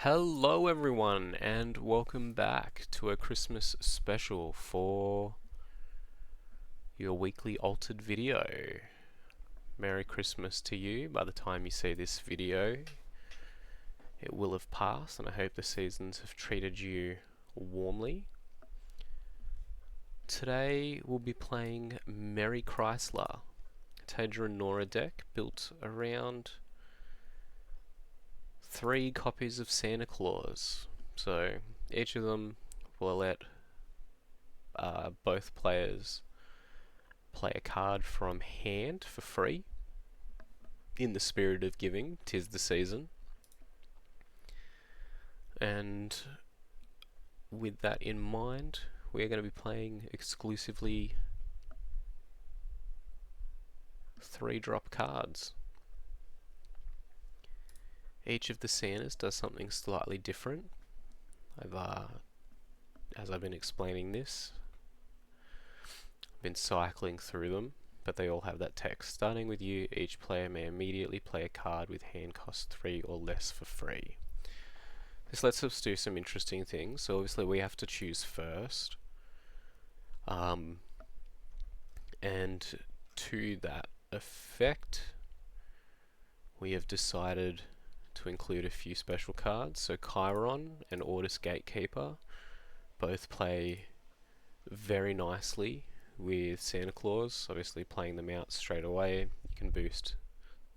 Hello everyone and welcome back to a Christmas special for your weekly altered video. Merry Christmas to you. By the time you see this video, it will have passed and I hope the seasons have treated you warmly. Today we'll be playing Merry Chrysler, Teija and Nora deck built around 3 copies of Santa Claus. So each of them will let both players play a card from hand for free. In the spirit of giving, 'tis the season. And with that in mind, we're going to be playing exclusively 3-drop cards. Each of the Santas does something slightly different. As I've been explaining this, I've been cycling through them, but they all have that text. Starting with you, each player may immediately play a card with hand cost 3 or less for free. This lets us do some interesting things. So obviously we have to choose first. And to that effect, we have decided to include a few special cards. So Chiron and Ordis Gatekeeper both play very nicely with Santa Claus, obviously playing them out straight away. You can boost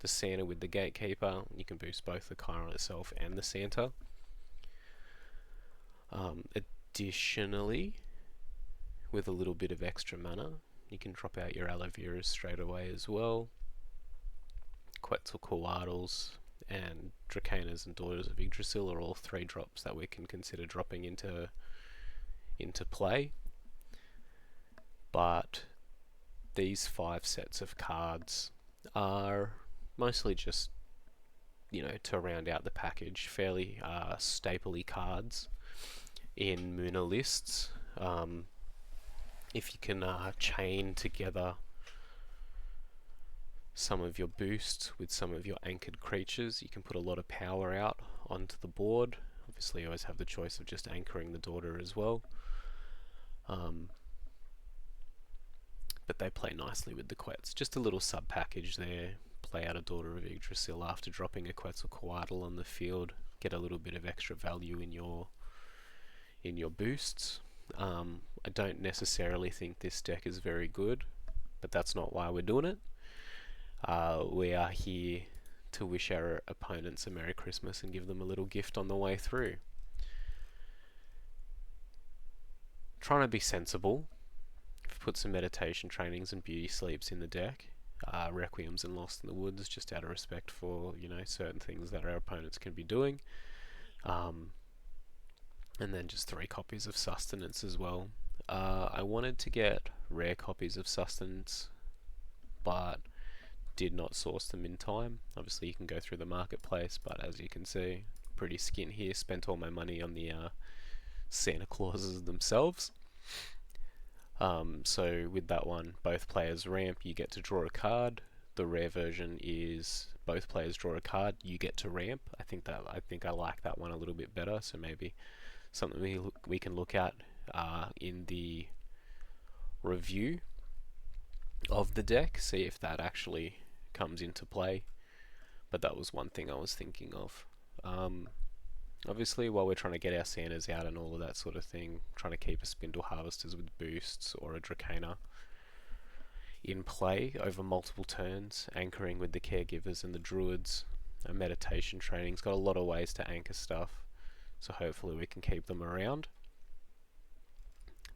the Santa with the Gatekeeper, you can boost both the Chiron itself and the Santa. Additionally, with a little bit of extra mana, you can drop out your aloe veras straight away as well. Quetzalcoatl's and Dracaenas and Daughters of Yggdrasil are all 3 drops that we can consider dropping into play. But these 5 sets of cards are mostly just, to round out the package, fairly stapley cards in Muna lists. If you can chain together some of your boosts with some of your anchored creatures, you can put a lot of power out onto the board. Obviously you always have the choice of just anchoring the daughter as well. But they play nicely with the Quetz. Just a little sub package there. Play out a Daughter of Yggdrasil after dropping a Quetzalcoatl on the field. Get a little bit of extra value in your boosts. I don't necessarily think this deck is very good, but that's not why we're doing it. We are here to wish our opponents a Merry Christmas and give them a little gift on the way through. Trying to be sensible. I've put some meditation trainings and beauty sleeps in the deck. Requiems and Lost in the Woods, just out of respect for, certain things that our opponents can be doing. And then just 3 copies of Sustenance as well. I wanted to get rare copies of Sustenance, but did not source them in time. Obviously you can go through the marketplace, but as you can see, pretty skint here. Spent all my money on the Santa Clauses themselves. So with that one, both players ramp, you get to draw a card. The rare version is both players draw a card, you get to ramp. I think I like that one a little bit better, so maybe something we can look at in the review of the deck, see if that actually comes into play. But that was one thing I was thinking of. Obviously, while we're trying to get our Santas out and all of that sort of thing, trying to keep a Spindle Harvesters with boosts or a Dracaena in play over multiple turns, anchoring with the Caregivers and the Druids, a meditation training's got a lot of ways to anchor stuff, so hopefully we can keep them around.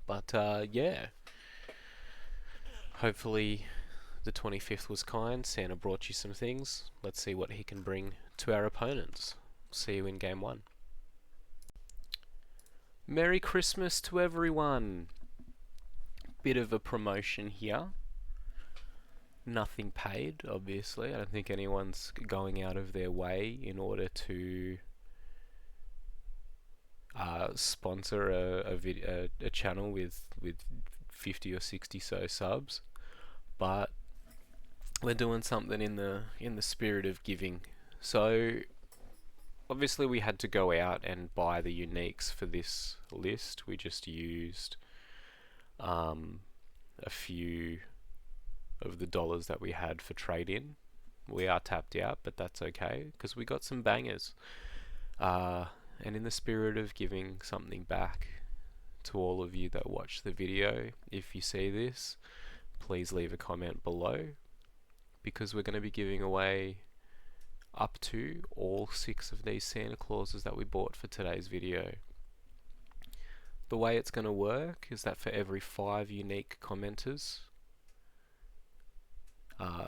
But yeah, hopefully the 25th was kind. Santa brought you some things. Let's see what he can bring to our opponents. See you in game 1. Merry Christmas to everyone! Bit of a promotion here. Nothing paid, obviously. I don't think anyone's going out of their way in order to sponsor a channel with 50 or 60 so subs. But we're doing something in the spirit of giving. So obviously we had to go out and buy the uniques for this list. We just used a few of the dollars that we had for trade-in. We are tapped out, but that's okay because we got some bangers. And in the spirit of giving something back to all of you that watch the video, if you see this, please leave a comment below, because we're going to be giving away up to all 6 of these Santa Clauses that we bought for today's video. The way it's going to work is that for every 5 unique commenters,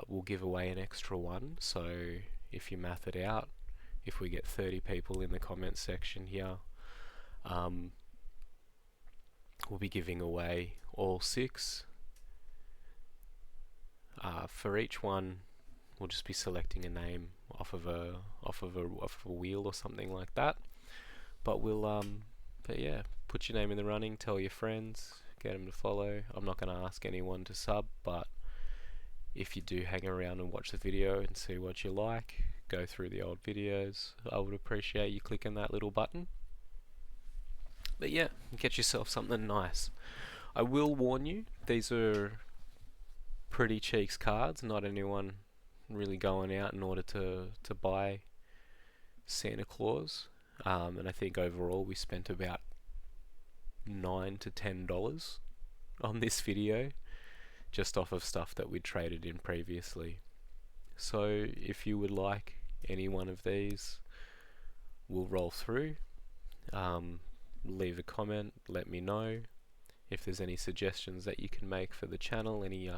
we'll give away an extra one. So if you math it out, if we get 30 people in the comment section here, we'll be giving away all 6. For each one, we'll just be selecting a name off of a wheel or something like that. But but yeah, put your name in the running, tell your friends, get them to follow. I'm not going to ask anyone to sub, but if you do hang around and watch the video and see what you like, go through the old videos, I would appreciate you clicking that little button. But yeah, get yourself something nice. I will warn you, these are pretty cheeks cards. Not anyone really going out in order to buy Santa Claus. And I think overall we spent about $9 to $10 on this video, just off of stuff that we'd traded in previously. So if you would like any one of these, we'll roll through. Leave a comment, let me know if there's any suggestions that you can make for the channel, any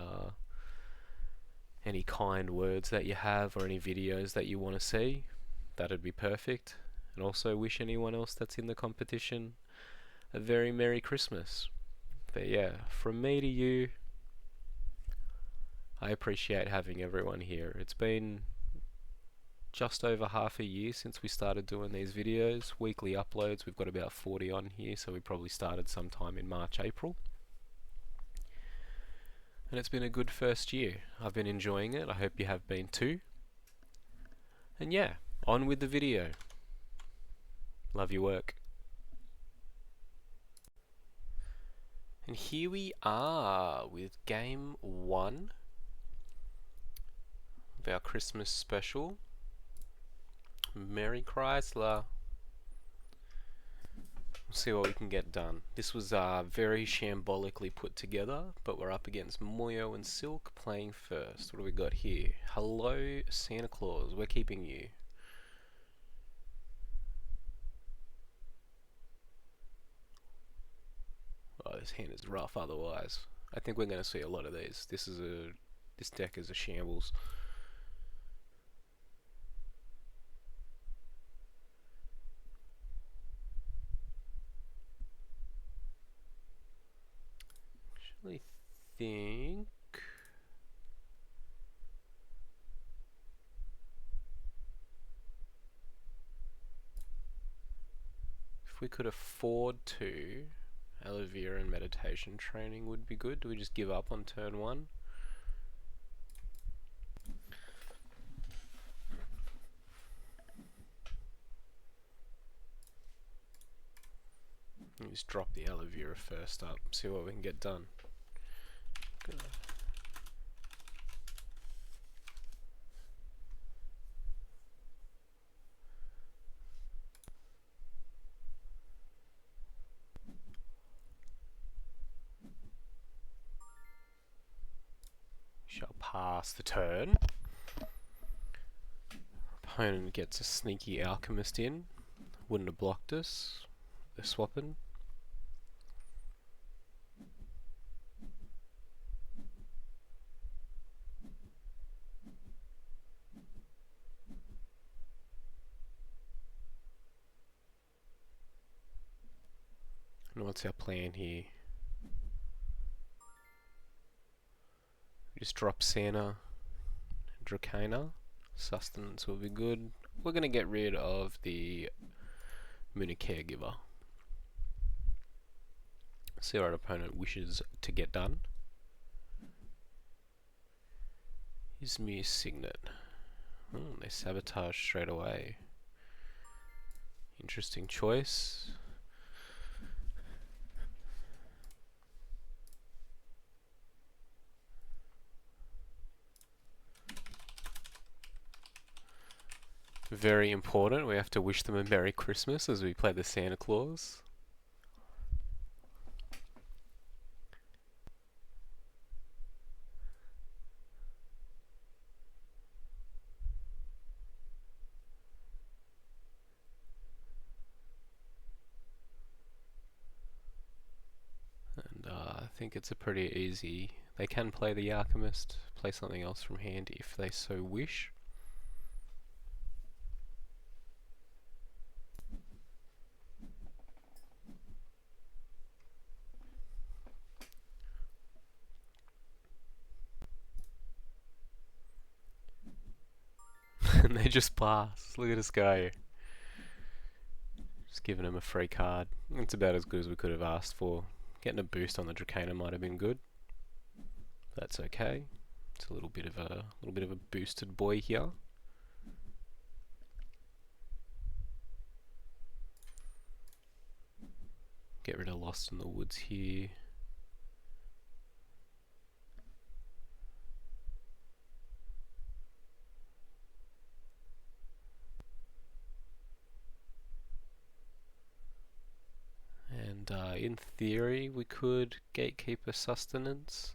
kind words that you have, or any videos that you want to see. That'd be perfect. And also wish anyone else that's in the competition a very Merry Christmas. But yeah, from me to you, I appreciate having everyone here. It's been just over half a year since we started doing these videos, weekly uploads. We've got about 40 on here, so we probably started sometime in March, April. And it's been a good first year. I've been enjoying it. I hope you have been too. And yeah, on with the video. Love your work. And here we are with game 1 of our Christmas special. Merry Chrysler. We'll see what we can get done. This was very shambolically put together, but we're up against Moyo and Silk playing first. What do we got here? Hello, Santa Claus. We're keeping you. Oh, this hand is rough otherwise. I think we're going to see a lot of these. This deck is a shambles. Actually think if we could afford to, aloe vera and meditation training would be good. Do we just give up on turn 1? Let me just drop the aloe vera first up, see what we can get done. Shall pass the turn. Opponent gets a sneaky alchemist in. Wouldn't have blocked us. They're swapping. And what's our plan here? Just drop Santa, Dracana. Sustenance will be good. We're going to get rid of the Muna Caregiver. See what our opponent wishes to get done. His Muse Signet. They sabotage straight away. interesting choice. Very important, we have to wish them a Merry Christmas as we play the Santa Claus. And I think it's a pretty easy... They can play the Alchemist, play something else from hand if they so wish. And they just pass. Look at us go. Just giving them a free card. It's about as good as we could have asked for. Getting a boost on the Dracana might have been good. That's okay. It's a little bit of a boosted boy here. Get rid of Lost in the Woods here. And in theory, we could Gatekeeper Sustenance.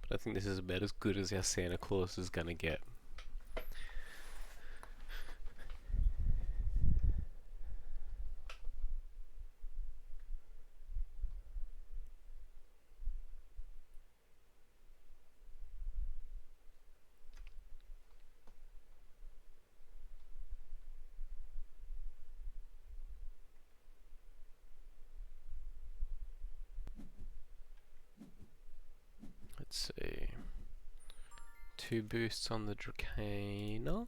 But I think this is about as good as our Santa Claus is going to get. Let's see. 2 boosts on the Dracana.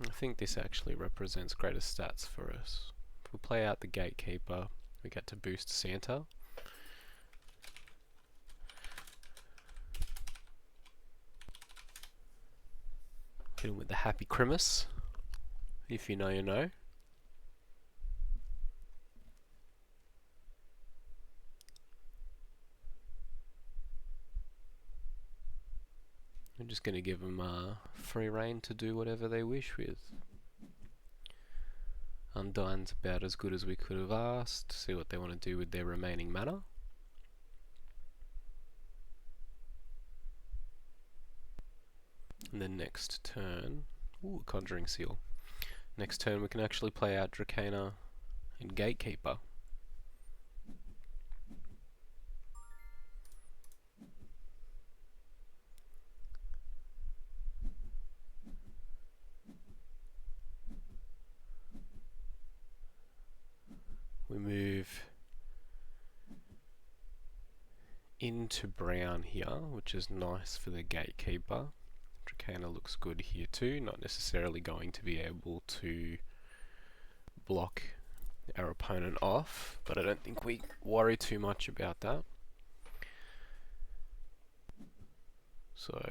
I think this actually represents greater stats for us. If we play out the Gatekeeper, we get to boost Santa. Hit him with the Happy Chrimmus. If you know, you know. I'm just going to give them free reign to do whatever they wish with. Undyne's about as good as we could have asked. See what they want to do with their remaining mana. And then next turn... Ooh, Conjuring Seal. Next turn we can actually play out Dracana and Gatekeeper. We move into brown here, which is nice for the Gatekeeper. Dracana looks good here too, not necessarily going to be able to block our opponent off, but I don't think we worry too much about that. So,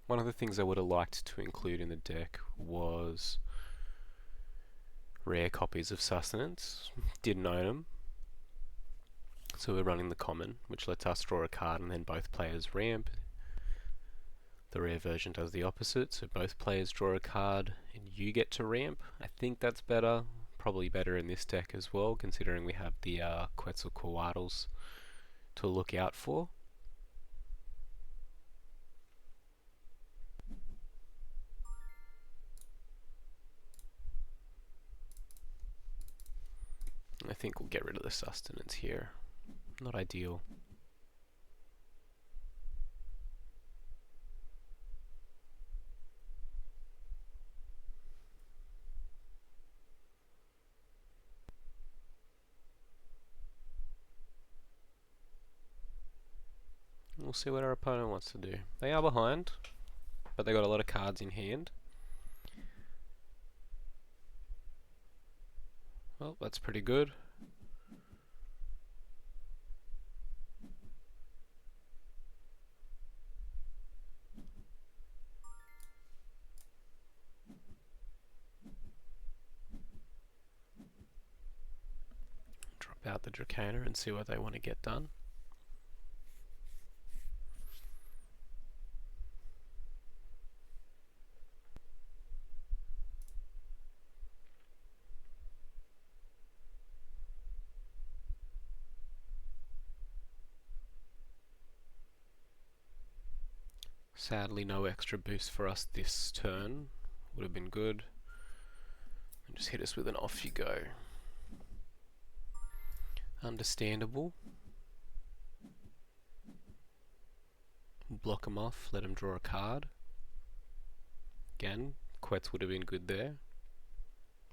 one of the things I would have liked to include in the deck was rare copies of Sustenance. Didn't own them. So we're running the common, which lets us draw a card and then both players ramp. The rare version does the opposite, so both players draw a card and you get to ramp. I think that's better, probably better in this deck as well, considering we have the Quetzalcoatlus to look out for. I think we'll get rid of the Sustenance here. Not ideal. We'll see what our opponent wants to do. They are behind, but they got a lot of cards in hand. Well, that's pretty good. Drop out the Dracana and see what they want to get done. Sadly, no extra boost for us this turn. Would have been good. And just hit us with an off you go. Understandable. Block them off, let them draw a card. Again, Quetz would have been good there.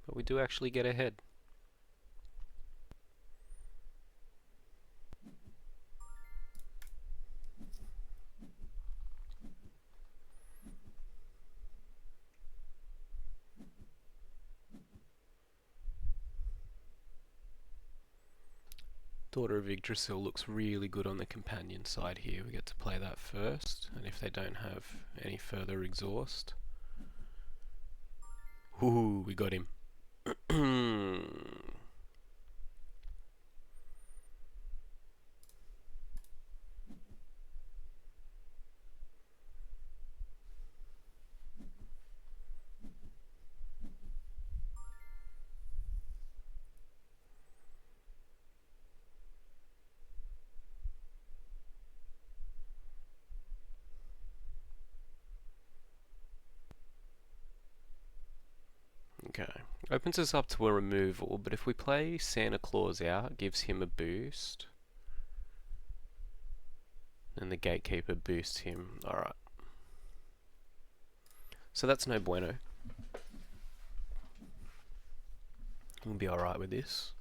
But we do actually get ahead. Daughter of Yggdrasil looks really good on the companion side here. We get to play that first, and if they don't have any further exhaust... Ooh, we got him. Okay, opens us up to a removal, but if we play Santa Claus out, gives him a boost, and the Gatekeeper boosts him. Alright. So that's no bueno. We'll be alright with this.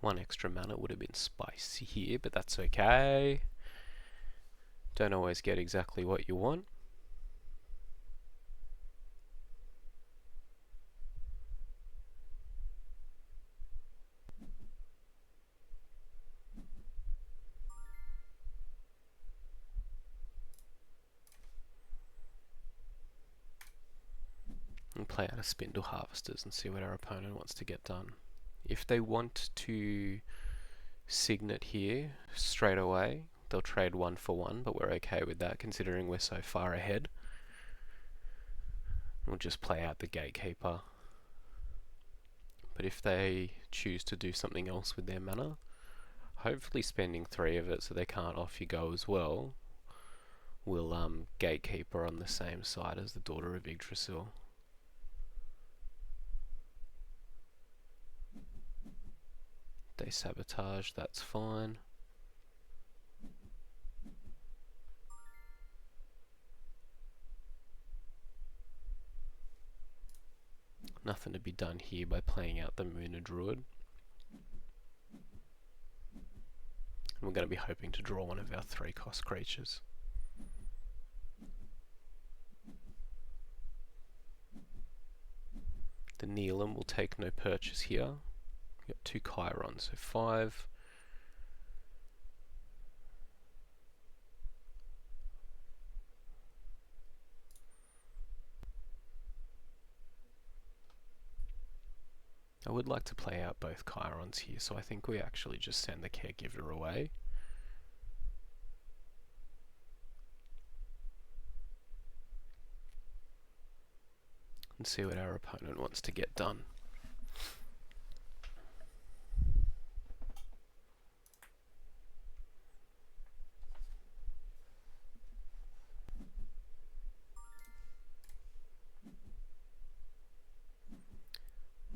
One extra mana would have been spicy here, but that's okay. Don't always get exactly what you want. And play out of Spindle Harvesters and see what our opponent wants to get done. If they want to Signet here straight away, they'll trade 1 for 1, but we're okay with that considering we're so far ahead. We'll just play out the Gatekeeper. But if they choose to do something else with their mana, hopefully spending 3 of it so they can't off you go as well, we'll Gatekeeper on the same side as the Daughter of Yggdrasil. They sabotage, that's fine. Nothing to be done here by playing out the Muna Druid. And we're going to be hoping to draw one of our 3-cost creatures. The Neelam will take no purchase here. We've got 2 Chirons, so 5. I would like to play out both Chirons here, so I think we actually just send the Caregiver away. And see what our opponent wants to get done.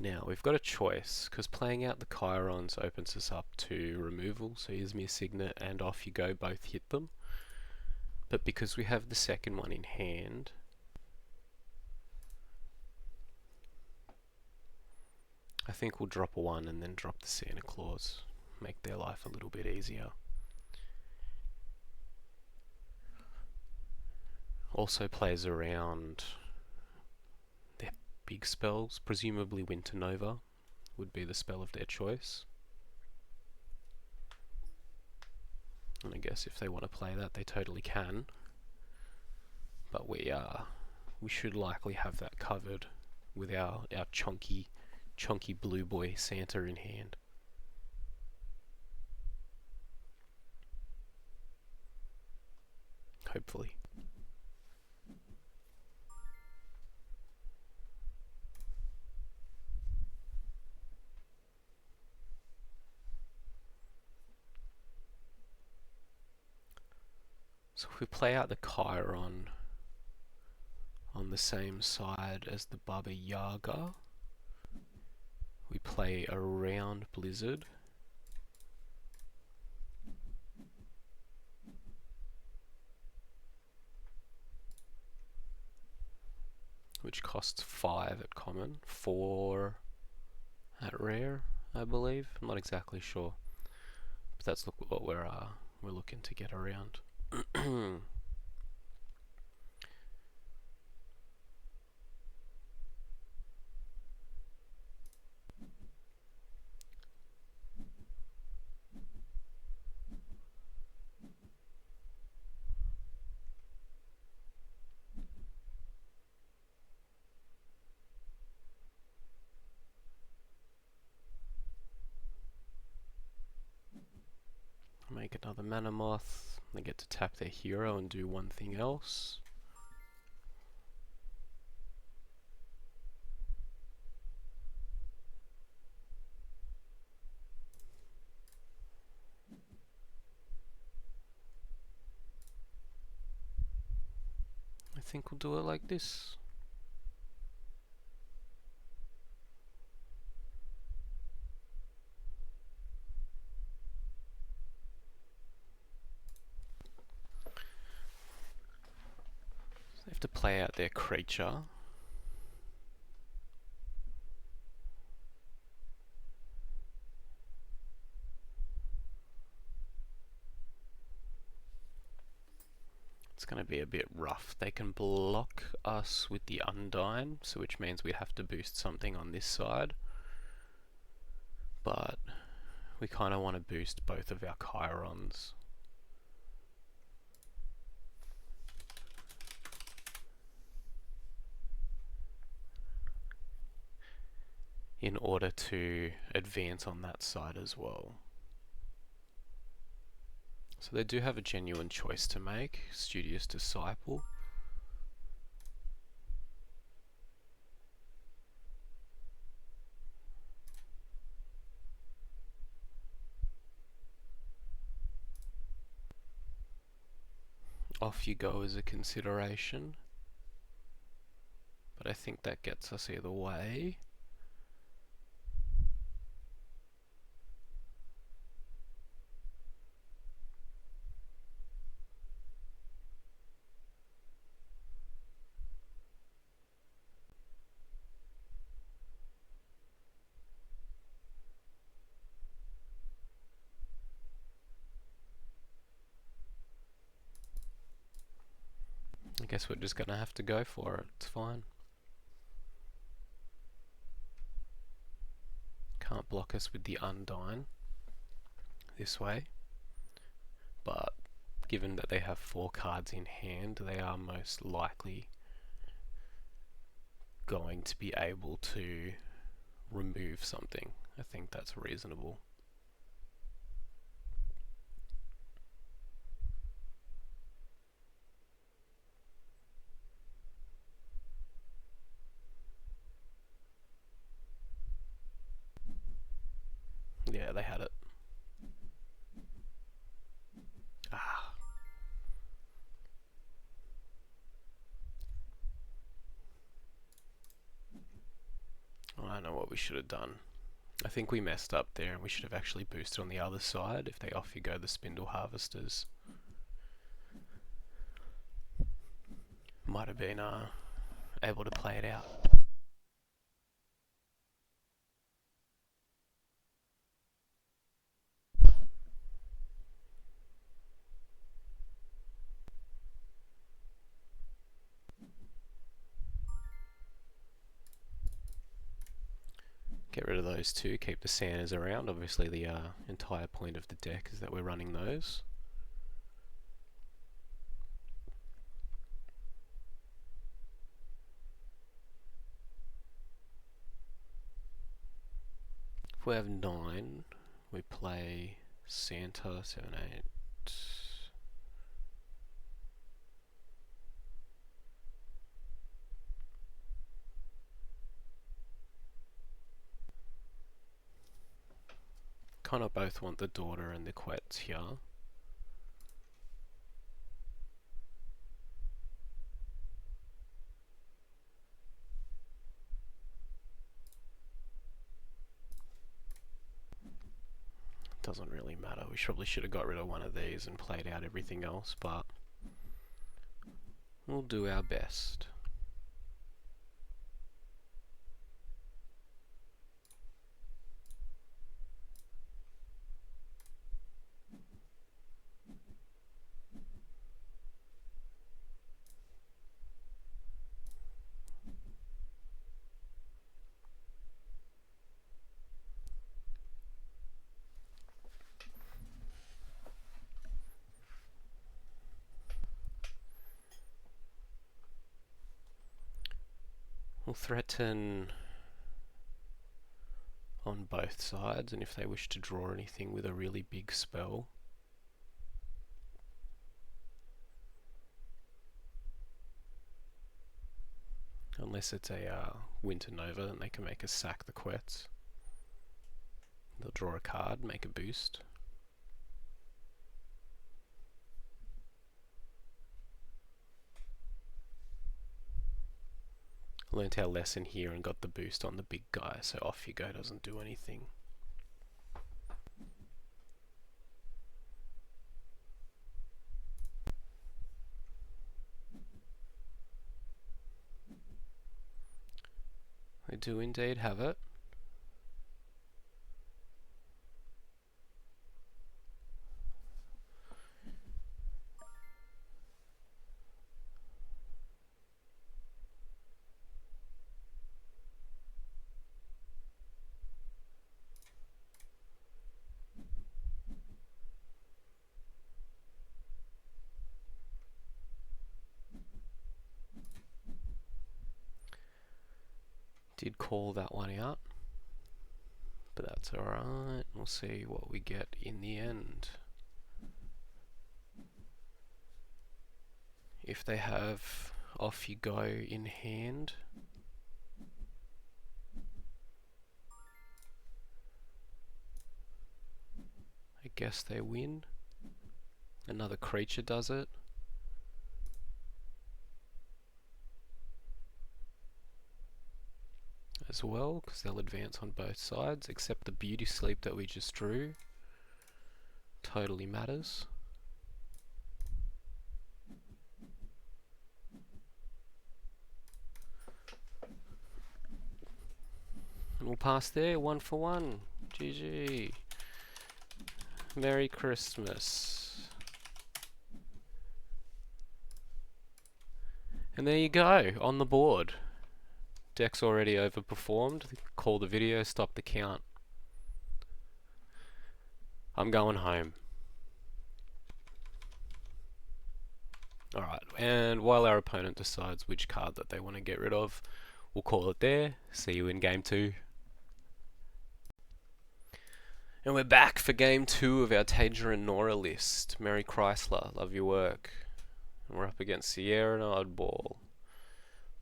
Now, we've got a choice, because playing out the Chirons opens us up to removal, so here's me a Signet and off you go, both hit them. But because we have the second one in hand, I think we'll drop a 1 and then drop the Santa Claus, make their life a little bit easier. Also plays around their big spells, presumably Winter Nova would be the spell of their choice. And I guess if they want to play that, they totally can. But we should likely have that covered with our chunky blue boy Santa in hand. Hopefully. So if we play out the Chiron on the same side as the Baba Yaga, we play around Blizzard. Which costs 5 at common, 4 at rare, I believe. I'm not exactly sure, but that's what we're looking to get around. Make another Mana Moth. They get to tap their hero and do one thing else. I think we'll do it like this. So they have to play out their creature. It's going to be a bit rough. They can block us with the Undyne, so which means we have to boost something on this side. But we kind of want to boost both of our Chirons. In order to advance on that side as well. So they do have a genuine choice to make, Studious Disciple. Off you go as a consideration, but I think that gets us either way. I guess we're just gonna have to go for it, it's fine. Can't block us with the Undyne this way, but given that they have 4 cards in hand, they are most likely going to be able to remove something. I think that's reasonable. Yeah, they had it. Ah. I know what we should have done. I think we messed up there and we should have actually boosted on the other side if they off you go the Spindle Harvesters. Might have been able to play it out. Get rid of those two, keep the Santas around. Obviously the entire point of the deck is that we're running those. If we have 9, we play Santa, 7, 8. Kind of both want the daughter and the quets here. Doesn't really matter. We probably should have got rid of one of these and played out everything else, but we'll do our best. We'll threaten on both sides, and if they wish to draw anything with a really big spell, unless it's a Winter Nova, then they can make us sack the quets. They'll draw a card, make a boost. Learned our lesson here and got the boost on the big guy, so Off You Go doesn't do anything. They do indeed have it. Did call that one out, but that's alright. We'll see what we get in the end. If they have Off You Go in hand, I guess they win. Another creature does it. As well, because they'll advance on both sides, except the Beauty Sleep that we just drew totally matters. And we'll pass there, 1 for 1. GG. Merry Christmas. And there you go, on the board. Deck's already overperformed. Call the video, stop the count. I'm going home. Alright, and while our opponent decides which card that they want to get rid of, we'll call it there. See you in game 2. And we're back for game 2 of our Teija and Nora list. Merry Chrysler, love your work. And we're up against Sierra and Oddball.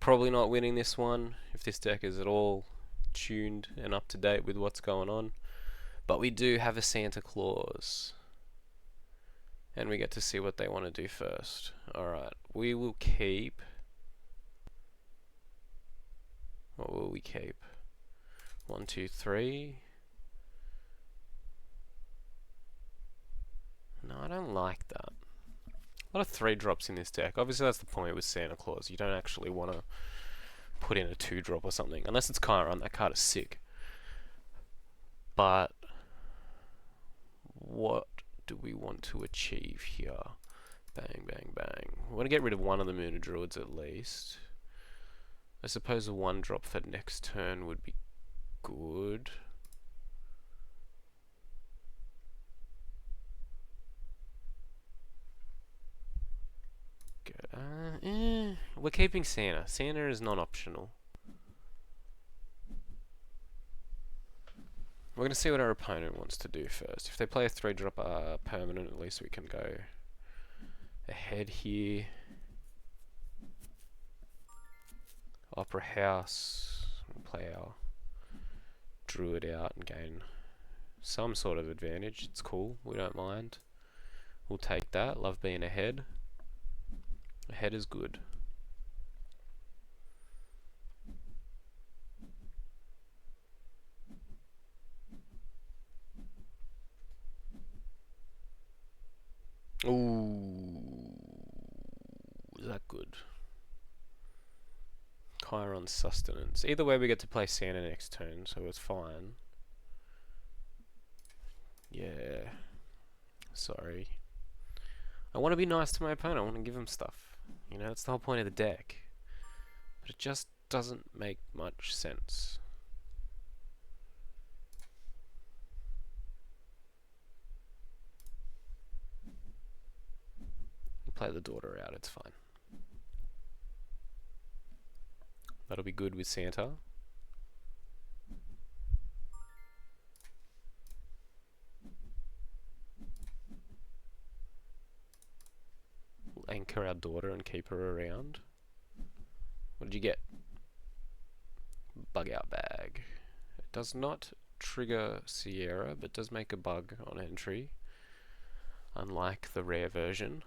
Probably not winning this one, if this deck is at all tuned and up to date with what's going on. But we do have a Santa Claus. And we get to see what they want to do first. Alright, we will keep... What will we keep? 1, 2, 3. No, I don't like that. A lot of 3-drops in this deck. Obviously that's the point with Santa Claus. You don't actually want to put in a 2-drop or something. Unless it's Chiron, that card is sick. But what do we want to achieve here? Bang, bang, bang. We want to get rid of one of the Muna Druids at least. I suppose a 1-drop for next turn would be good. We're keeping Santa. Santa is non-optional. We're going to see what our opponent wants to do first. If they play a 3-drop permanent, at least we can go ahead here. Opera House. We'll play our Druid out and gain some sort of advantage. It's cool. We don't mind. We'll take that. Love being ahead. Ahead is good. Ooh, is that good? Chiron Sustenance. Either way, we get to play Santa next turn, so it's fine. Yeah. Sorry. I want to be nice to my opponent. I want to give him stuff. You know, that's the whole point of the deck. But it just doesn't make much sense. Play the daughter out, it's fine. That'll be good with Santa. We'll anchor our daughter and keep her around. What did you get? Bug out bag. It does not trigger Sierra, but does make a bug on entry, unlike the rare version.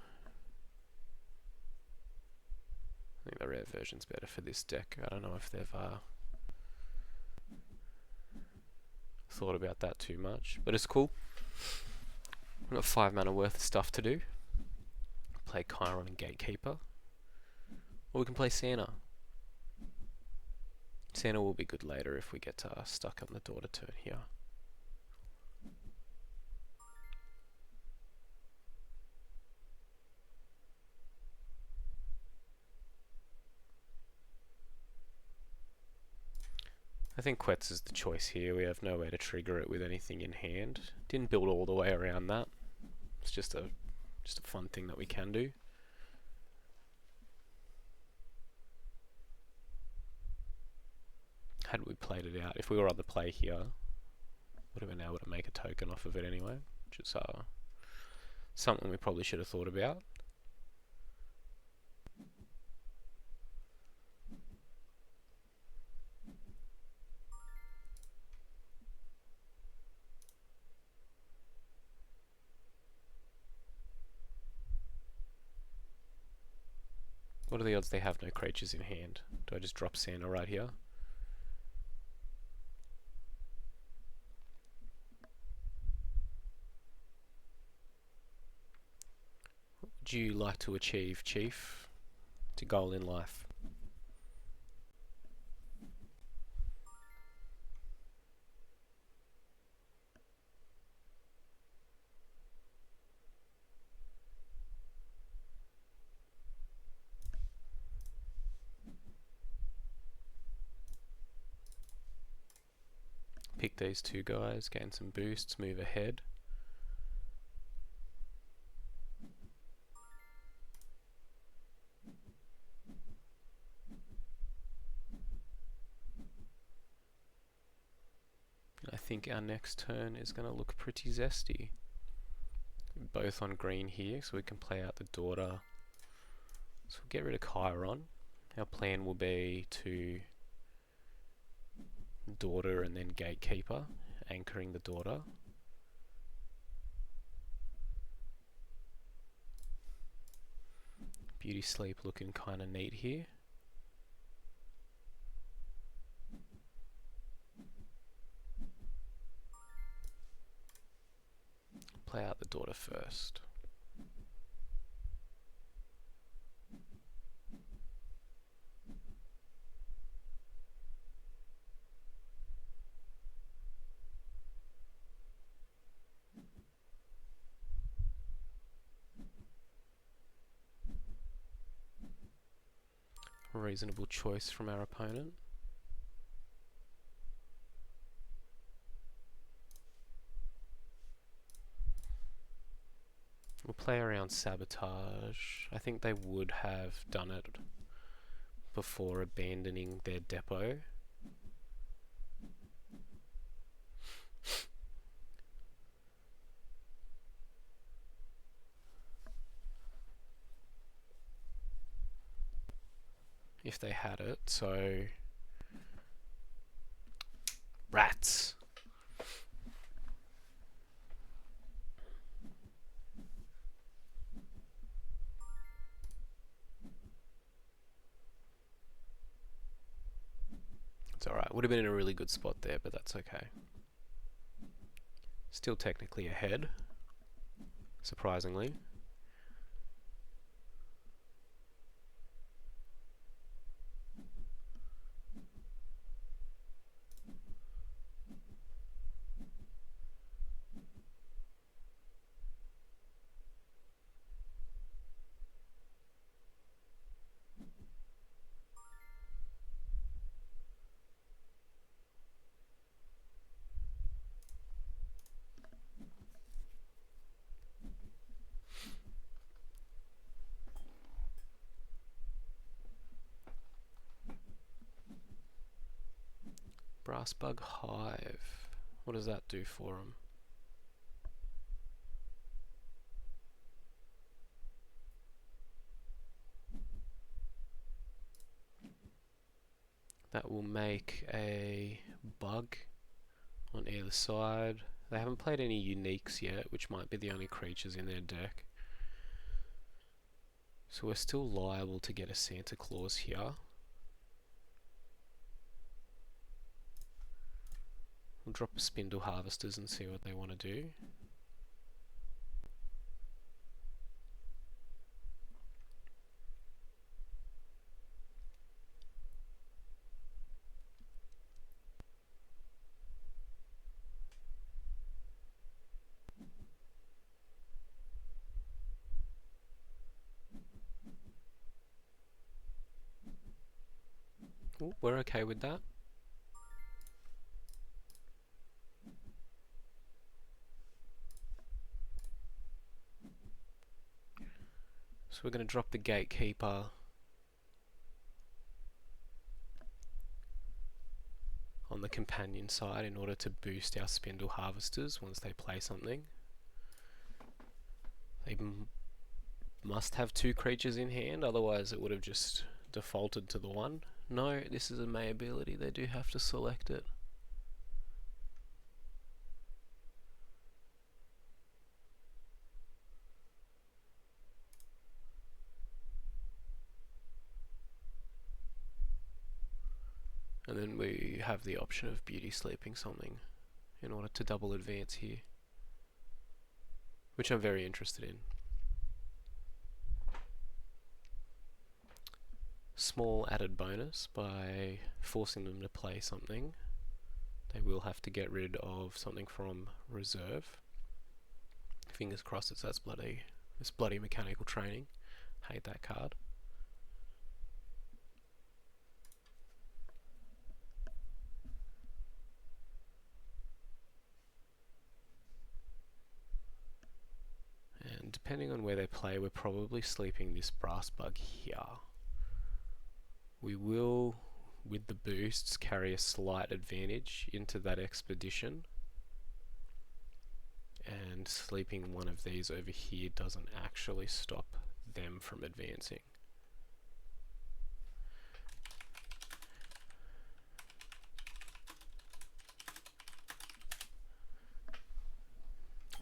I think the rare version's better for this deck. I don't know if they've thought about that too much, but it's cool. We've got 5 mana worth of stuff to do. Play Chiron and Gatekeeper. Or we can play Santa. Santa will be good later if we get stuck on the daughter turn here. I think Quetz is the choice here. We have no way to trigger it with anything in hand. Didn't build all the way around that. It's just a fun thing that we can do. Had we played it out, if we were on the play here, would have been able to make a token off of it anyway, which is something we probably should have thought about. What are the odds they have no creatures in hand? Do I just drop Santa right here? What would you like to achieve, Chief? It's a goal in life. Pick these 2 guys, gain some boosts, move ahead. I think our next turn is going to look pretty zesty. Both on green here, so we can play out the daughter. So we'll get rid of Chiron. Our plan will be to daughter and then Gatekeeper, anchoring the daughter. Beauty Sleep looking kind of neat here. Play out the daughter first. A reasonable choice from our opponent. We'll play around sabotage. I think they would have done it before abandoning their depot. If they had it, so rats. It's alright. Would have been in a really good spot there, but that's okay. Still technically ahead, surprisingly. Brassbug Hive. What does that do for them? That will make a bug on either side. They haven't played any uniques yet, which might be the only creatures in their deck. So we're still liable to get a Santa Claus here. We'll drop a Spindle Harvesters and see what they want to do. Ooh, we're okay with that. So we're going to drop the Gatekeeper on the companion side in order to boost our Spindle Harvesters once they play something. They must have 2 creatures in hand, otherwise it would have just defaulted to the 1. No, this is a May ability, they do have to select it. And then we have the option of beauty sleeping something in order to double advance here, which I'm very interested in. Small added bonus by forcing them to play something. They will have to get rid of something from reserve. Fingers crossed it's bloody mechanical training. Hate that card. And depending on where they play, we're probably sleeping this Brassbug here. We will, with the boosts, carry a slight advantage into that expedition. And sleeping one of these over here doesn't actually stop them from advancing.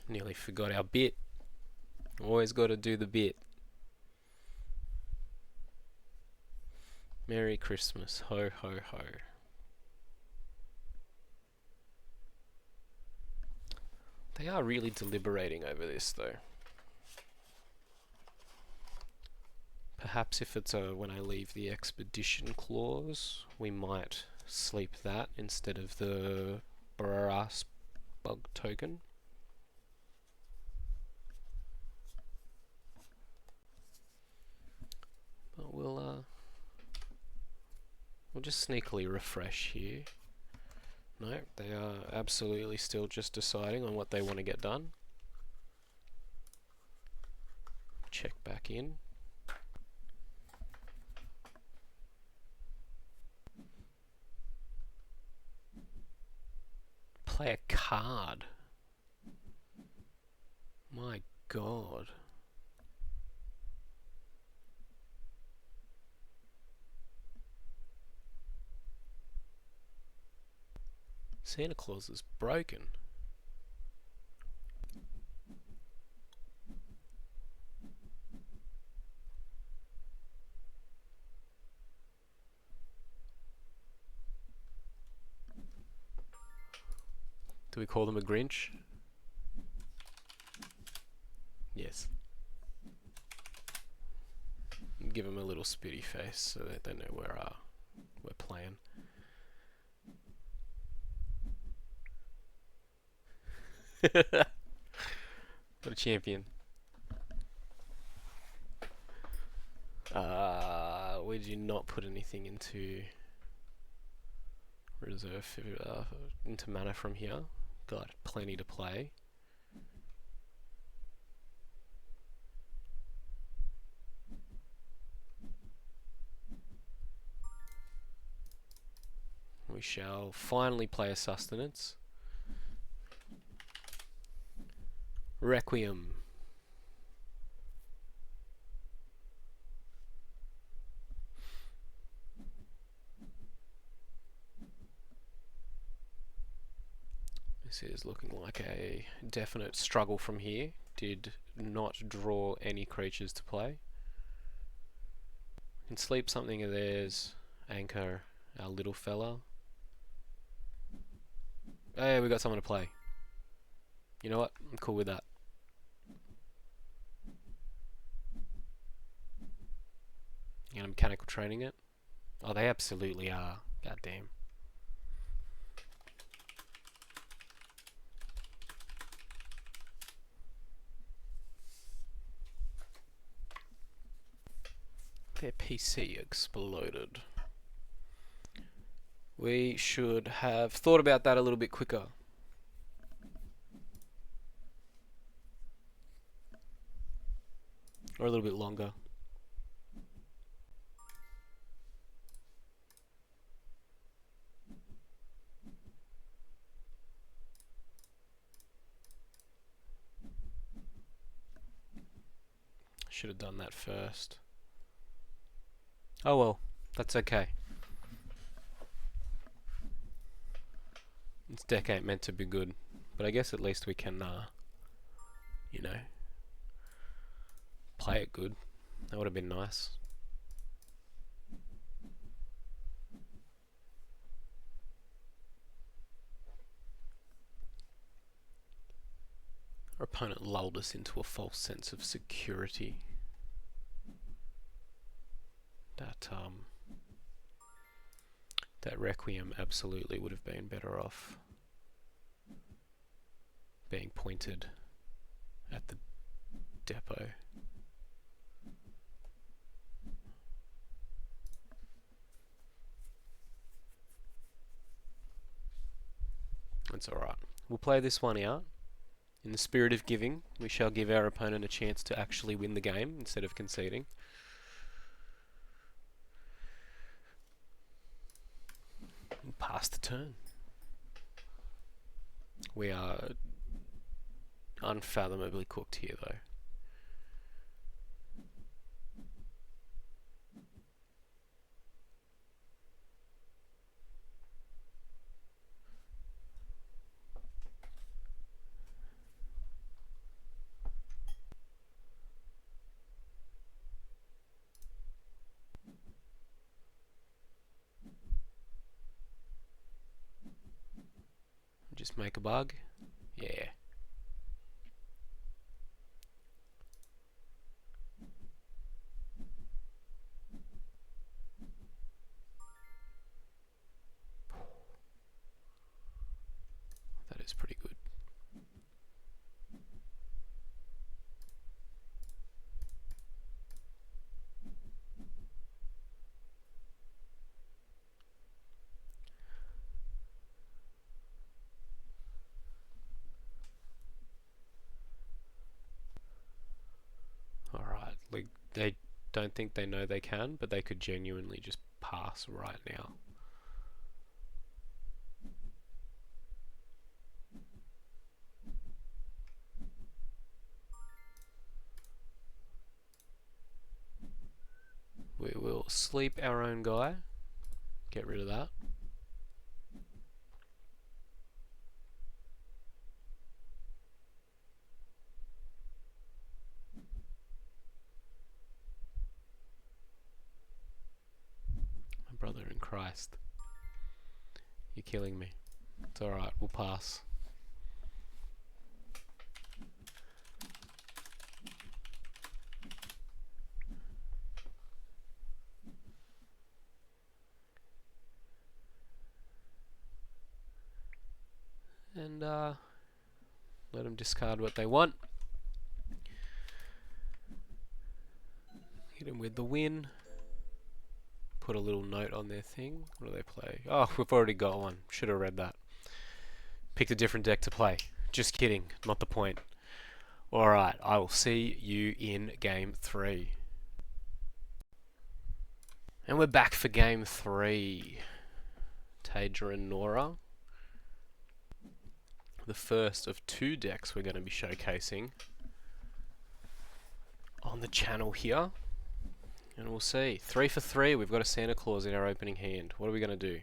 Nearly forgot our bit. Always got to do the bit. Merry Christmas, ho ho ho. They are really deliberating over this though. Perhaps if it's a when I leave the expedition clause, we might sleep that instead of the brass bug token. But we'll just sneakily refresh here. No, they are absolutely still just deciding on what they want to get done. Check back in. Play a card. My God. Santa Claus is broken. Do we call them a Grinch? Yes. Give them a little spitty face so that they know we're playing. What a champion. Did you not put anything into reserve into mana from here? Got plenty to play. We shall finally play a sustenance. Requiem. This is looking like a definite struggle from here. Did not draw any creatures to play. Can sleep something of theirs. Anchor our little fella. Hey, we got someone to play. You know what? I'm cool with that. You know, mechanical training it. Oh, they absolutely are. God damn. Their PC exploded. We should have thought about that a little bit quicker. Or a little bit longer. Should have done that first. Oh well, that's okay. This deck ain't meant to be good, but I guess at least we can, you know, play it good. That would have been nice. Our opponent lulled us into a false sense of security. That Requiem absolutely would have been better off being pointed at the depot. That's alright. We'll play this one out. In the spirit of giving, we shall give our opponent a chance to actually win the game instead of conceding. And pass the turn. We are unfathomably cooked here, though. Just make a bug. Yeah. That is pretty good. They don't think they know they can, but they could genuinely just pass right now. We will sleep our own guy. Get rid of that. My brother in Christ. You're killing me. It's alright, we'll pass. And let them discard what they want. Hit them with the win. Put a little note on their thing. What do they play? Oh, we've already got one. Should have read that. Picked a different deck to play. Just kidding. Not the point. Alright, I will see you in game 3. And we're back for game 3. Teija and Nora. The first of 2 decks we're going to be showcasing on the channel here. And we'll see. 3 for 3, we've got a Santa Claus in our opening hand. What are we going to do?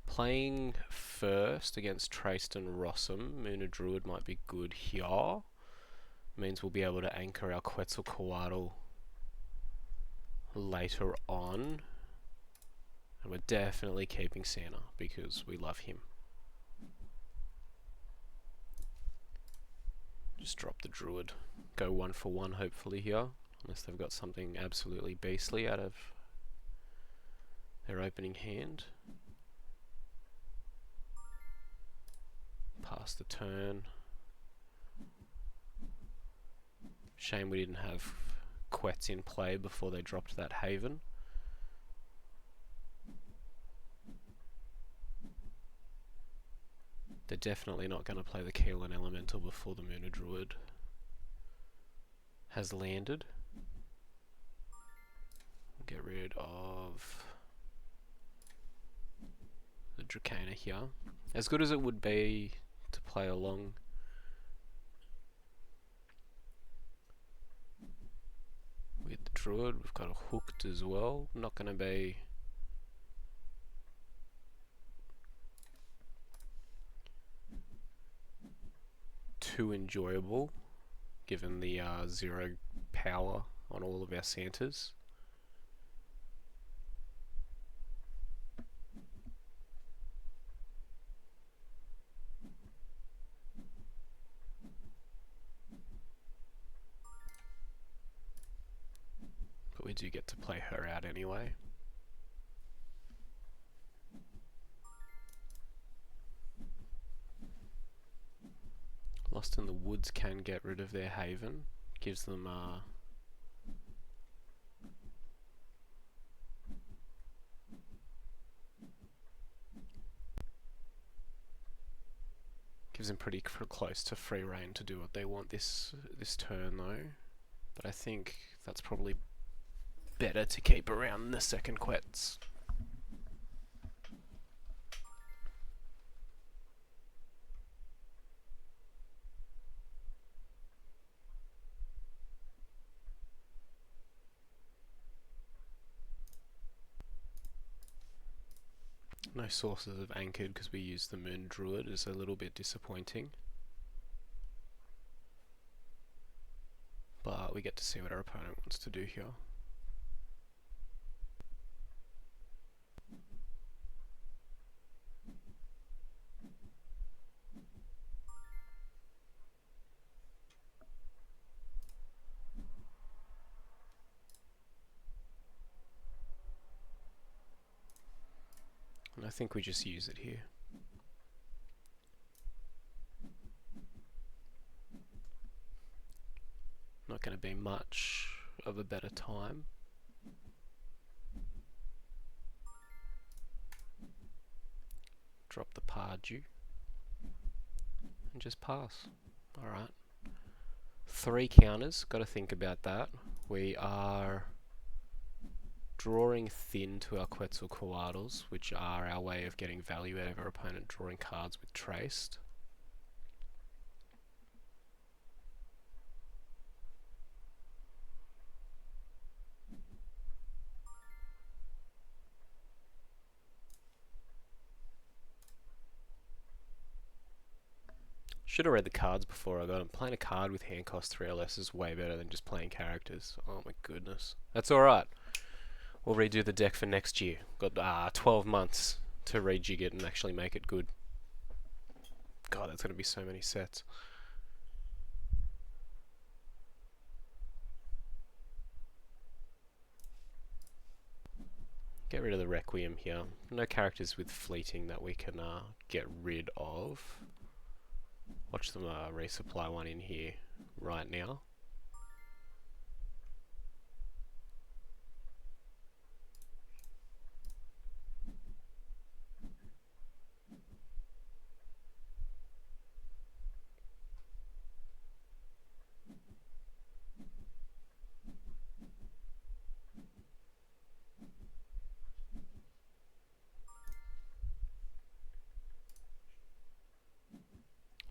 Playing first against Tristan Rossum. Muna Druid might be good here. Means we'll be able to anchor our Quetzalcoatl later on. And we're definitely keeping Santa because we love him. Just drop the Druid. Go 1 for 1 hopefully here. Unless they've got something absolutely beastly out of their opening hand. Pass the turn. Shame we didn't have Quetz in play before they dropped that Haven. They're definitely not going to play the Keelan Elemental before the Muna Druid has landed. We'll get rid of the Dracana here. As good as it would be to play along with the Druid, we've got a Hooked as well. Not going to be too enjoyable given the 0 power on all of our Santas. But we do get to play her out anyway. Lost in the Woods can get rid of their Haven. Gives them gives them pretty close to free reign to do what they want this turn though. But I think that's probably better to keep around the second Quetz. No sources of anchored because we used the Moon Druid is a little bit disappointing. But we get to see what our opponent wants to do here. And I think we just use it here. Not going to be much of a better time. Drop the Pardew and just pass. Alright. 3 counters, got to think about that. We are drawing thin to our Quetzalcoatl's, which are our way of getting value out of our opponent drawing cards with traced. Should have read the cards before I got them. Playing a card with hand cost 3 or less is way better than just playing characters. Oh my goodness. That's alright. We'll redo the deck for next year. Got 12 months to rejig it and actually make it good. God, that's going to be so many sets. Get rid of the Requiem here. No characters with fleeting that we can get rid of. Watch them resupply one in here right now.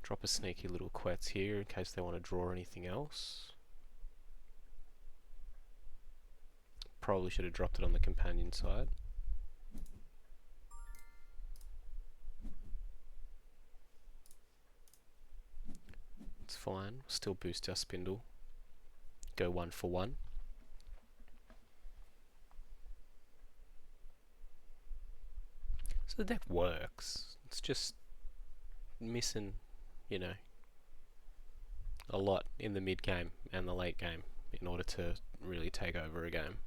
Drop a sneaky little Quetz here in case they want to draw anything else. Probably should have dropped it on the companion side. It's fine. Still boost our spindle. Go 1 for 1. So the deck works. It's just missing, you know, a lot in the mid game and the late game in order to really take over a game.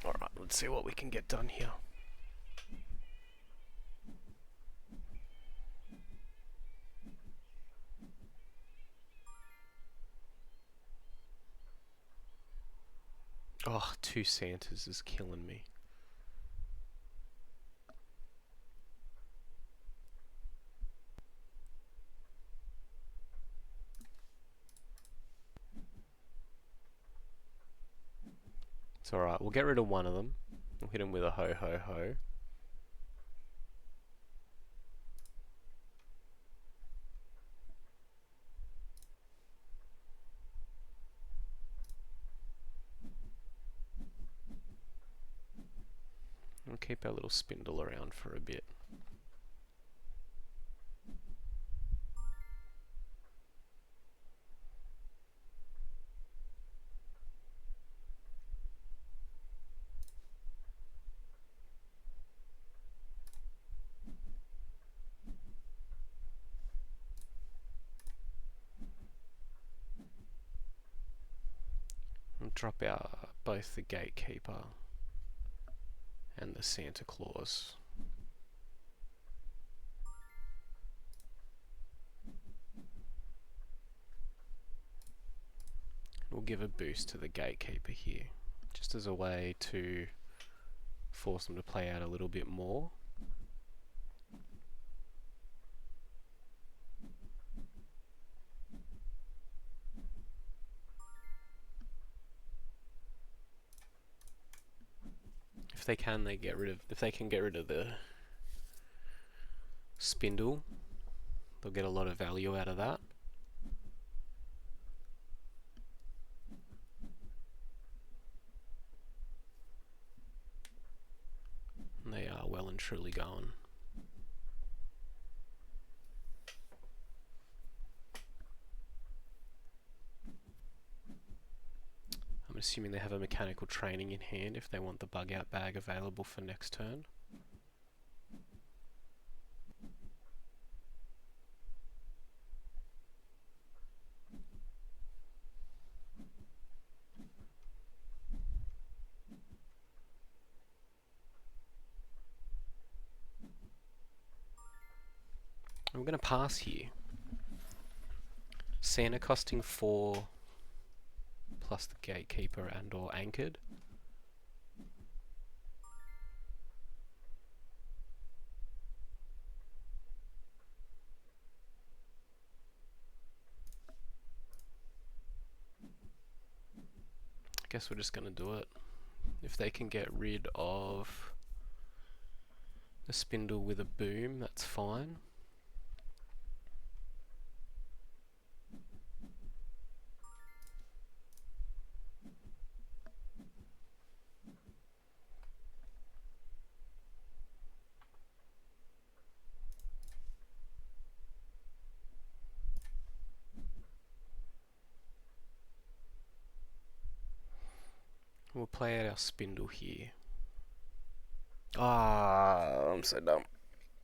Alright, let's see what we can get done here. Oh, 2 Santas is killing me. It's alright, we'll get rid of one of them. We'll hit him with a ho ho ho. We'll keep our little spindle around for a bit. We'll drop out both the Gatekeeper and the Santa Claus. We'll give a boost to the Gatekeeper here, just as a way to force them to play out a little bit more. If they can get rid of the spindle, they'll get a lot of value out of that. And they are well and truly going. I'm assuming they have a mechanical training in hand if they want the bug out bag available for next turn. I'm going to pass here. Santa costing 4 plus the gatekeeper and or anchored. I guess we're just going to do it. If they can get rid of the spindle with a boom, that's fine. We'll play out our spindle here. Ah, I'm so dumb.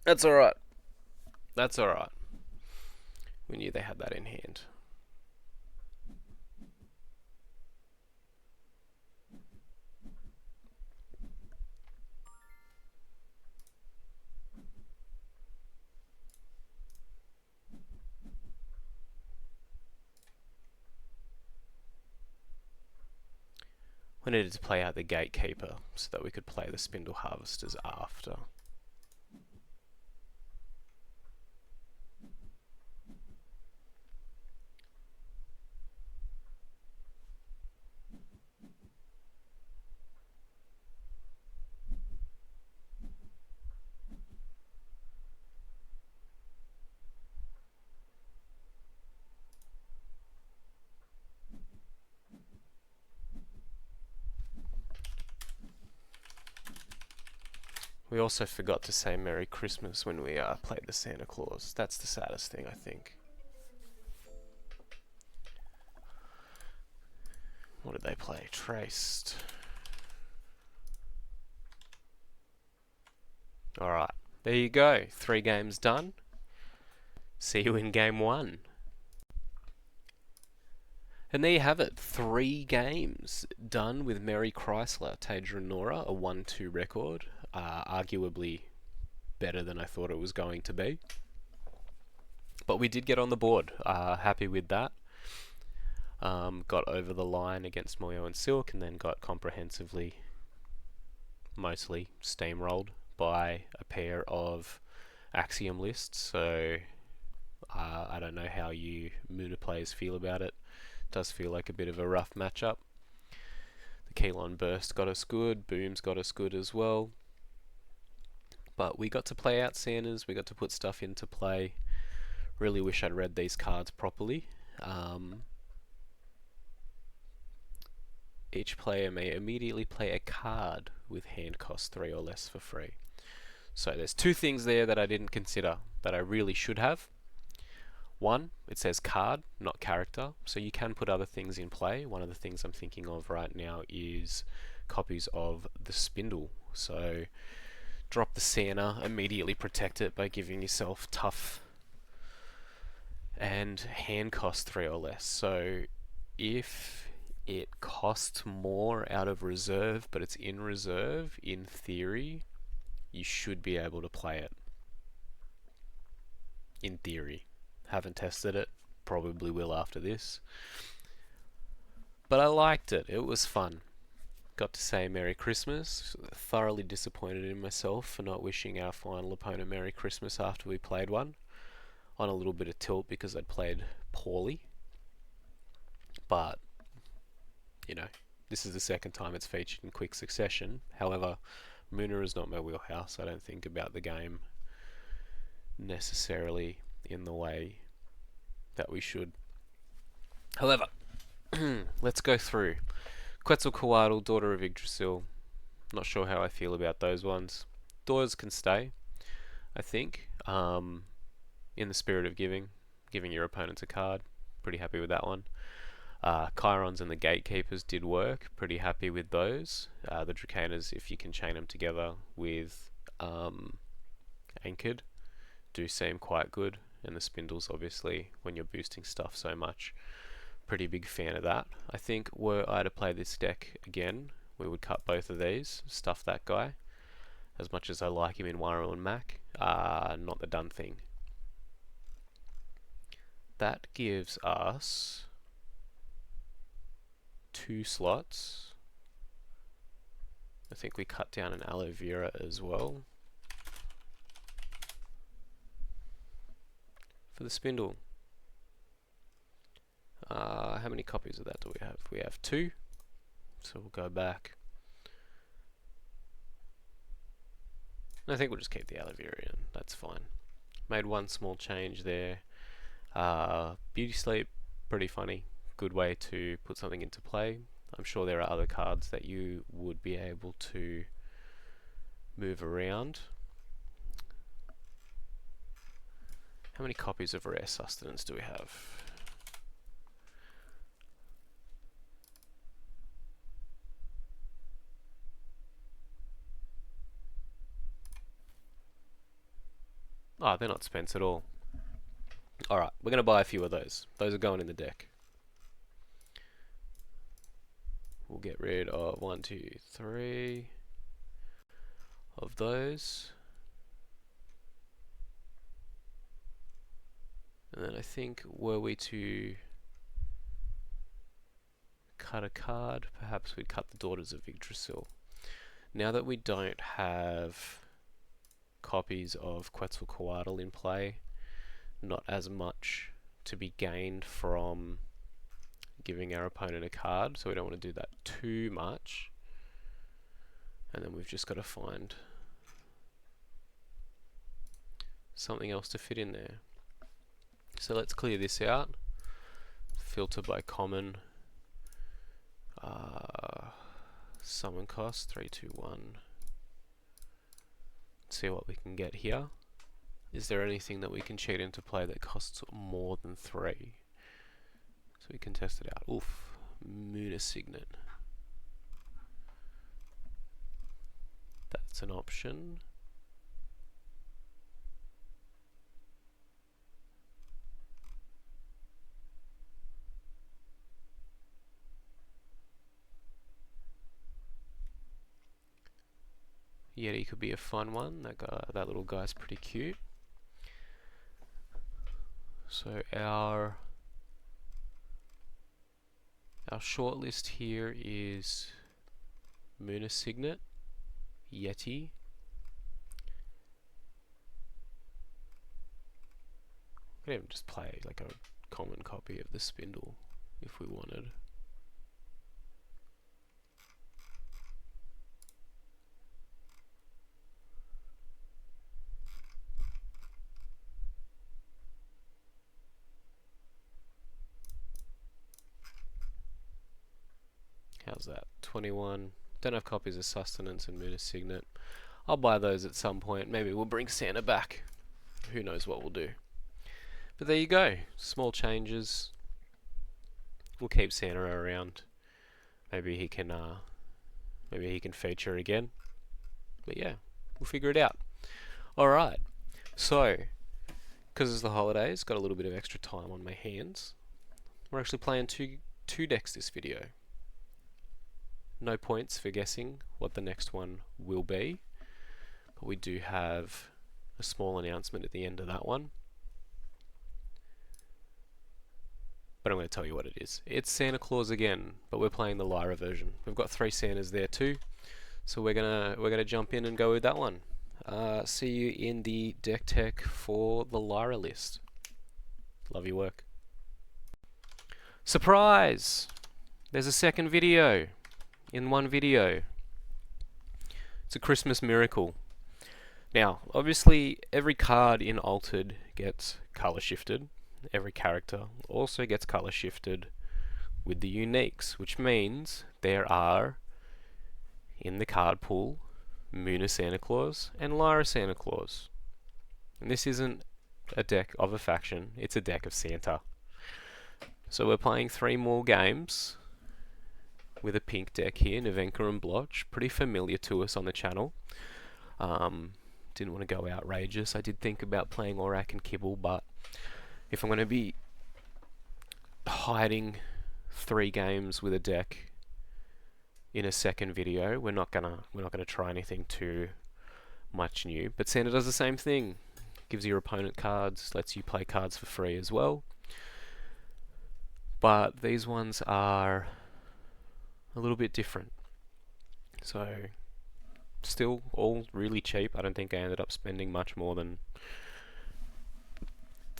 That's alright. That's alright. We knew they had that in hand. We needed to play out the gatekeeper so that we could play the spindle harvesters after. We also forgot to say Merry Christmas when we played the Santa Claus. That's the saddest thing, I think. What did they play? Traced. Alright, there you go. 3 games done. See you in game 1. And there you have it. 3 games done with Mary Chrysler, Teija and Nora, a 1-2 record. Arguably better than I thought it was going to be. But we did get on the board. Happy with that. Got over the line against Moyo and Silk, and then got comprehensively, mostly steamrolled by a pair of Axiom lists. So I don't know how you Muna players feel about it. Does feel like a bit of a rough matchup. The Keylon Burst got us good, Booms got us good as well. But we got to play out Santas, we got to put stuff into play. Really wish I'd read these cards properly. Each player may immediately play a card with hand cost 3 or less for free. So there's 2 things there that I didn't consider that I really should have. 1, it says card, not character, so you can put other things in play. One of the things I'm thinking of right now is copies of the Spindle. So drop the Santa, immediately protect it by giving yourself tough and hand cost 3 or less. So if it costs more out of reserve, but it's in reserve, in theory, you should be able to play it. In theory. Haven't tested it, probably will after this. But I liked it, it was fun. Got to say Merry Christmas. Thoroughly disappointed in myself for not wishing our final opponent Merry Christmas after we played one. On a little bit of tilt because I'd played poorly. But, you know, this is the second time it's featured in quick succession. However, Muna is not my wheelhouse. I don't think about the game necessarily in the way that we should. However, let's go through. Quetzalcoatl, Daughter of Yggdrasil. Not sure how I feel about those ones. Daughters can stay, I think. In the spirit of giving your opponents a card. Pretty happy with that one. Chirons and the Gatekeepers did work. Pretty happy with those. The Dracanas, if you can chain them together with Anchored, do seem quite good. And the Spindles, obviously, when you're boosting stuff so much. Pretty big fan of that. I think were I to play this deck again, we would cut both of these, stuff that guy. As much as I like him in Wario and Mac, not the done thing. that gives us 2 slots. I think we cut down an aloe vera as well for the spindle. How many copies of that do we have? We have 2, so we'll go back. I think we'll just keep the aloe vera in, that's fine. Made one small change there. Beauty Sleep, pretty funny. Good way to put something into play. I'm sure there are other cards that you would be able to move around. How many copies of Rare Sustenance do we have? Oh, they're not spent at all. Alright, we're going to buy a few of those. Those are going in the deck. We'll get rid of 1, 2, 3 of those. And then I think, were we to cut a card, perhaps we'd cut the Daughters of Yggdrasil. Now that we don't have copies of Quetzalcoatl in play, not as much to be gained from giving our opponent a card, so we don't want to do that too much. And then we've just got to find something else to fit in there. So let's clear this out. Filter by common. Summon cost 3, 2, 1. See what we can get here. Is there anything that we can cheat into play that costs more than 3? So we can test it out. Oof, Muna Signet. That's an option. Yeti could be a fun one. That little guy's pretty cute. So our shortlist here is Muna Signet, Yeti. We could even just play like a common copy of the Spindle if we wanted. How's that? 21. Don't have copies of Sustenance and Muna Signet. I'll buy those at some point. Maybe we'll bring Santa back. Who knows what we'll do. But there you go. Small changes. We'll keep Santa around. Maybe he can feature again. But yeah, we'll figure it out. Alright. So, because it's the holidays, got a little bit of extra time on my hands. We're actually playing two decks this video. No points for guessing what the next one will be, but we do have a small announcement at the end of that one. But I'm going to tell you what it is. It's Santa Claus again, but we're playing the Lyra version. We've got 3 Santas there too, so we're gonna jump in and go with that one. See you in the deck tech for the Lyra list. Love your work. Surprise! There's a second video. In one video. It's a Christmas miracle. Now, obviously, every card in Altered gets color shifted. Every character also gets color shifted with the uniques, which means there are, in the card pool, Muna Santa Claus and Lyra Santa Claus. And this isn't a deck of a faction, it's a deck of Santa. So we're playing 3 more games with a pink deck here, Nevenka and Blotch, pretty familiar to us on the channel. Didn't want to go outrageous. I did think about playing Aurak and Kibble, but if I'm going to be hiding 3 games with a deck in a second video, we're not gonna try anything too much new. But Santa does the same thing. Gives your opponent cards, lets you play cards for free as well. But these ones are a little bit different. So, still all really cheap. I don't think I ended up spending much more than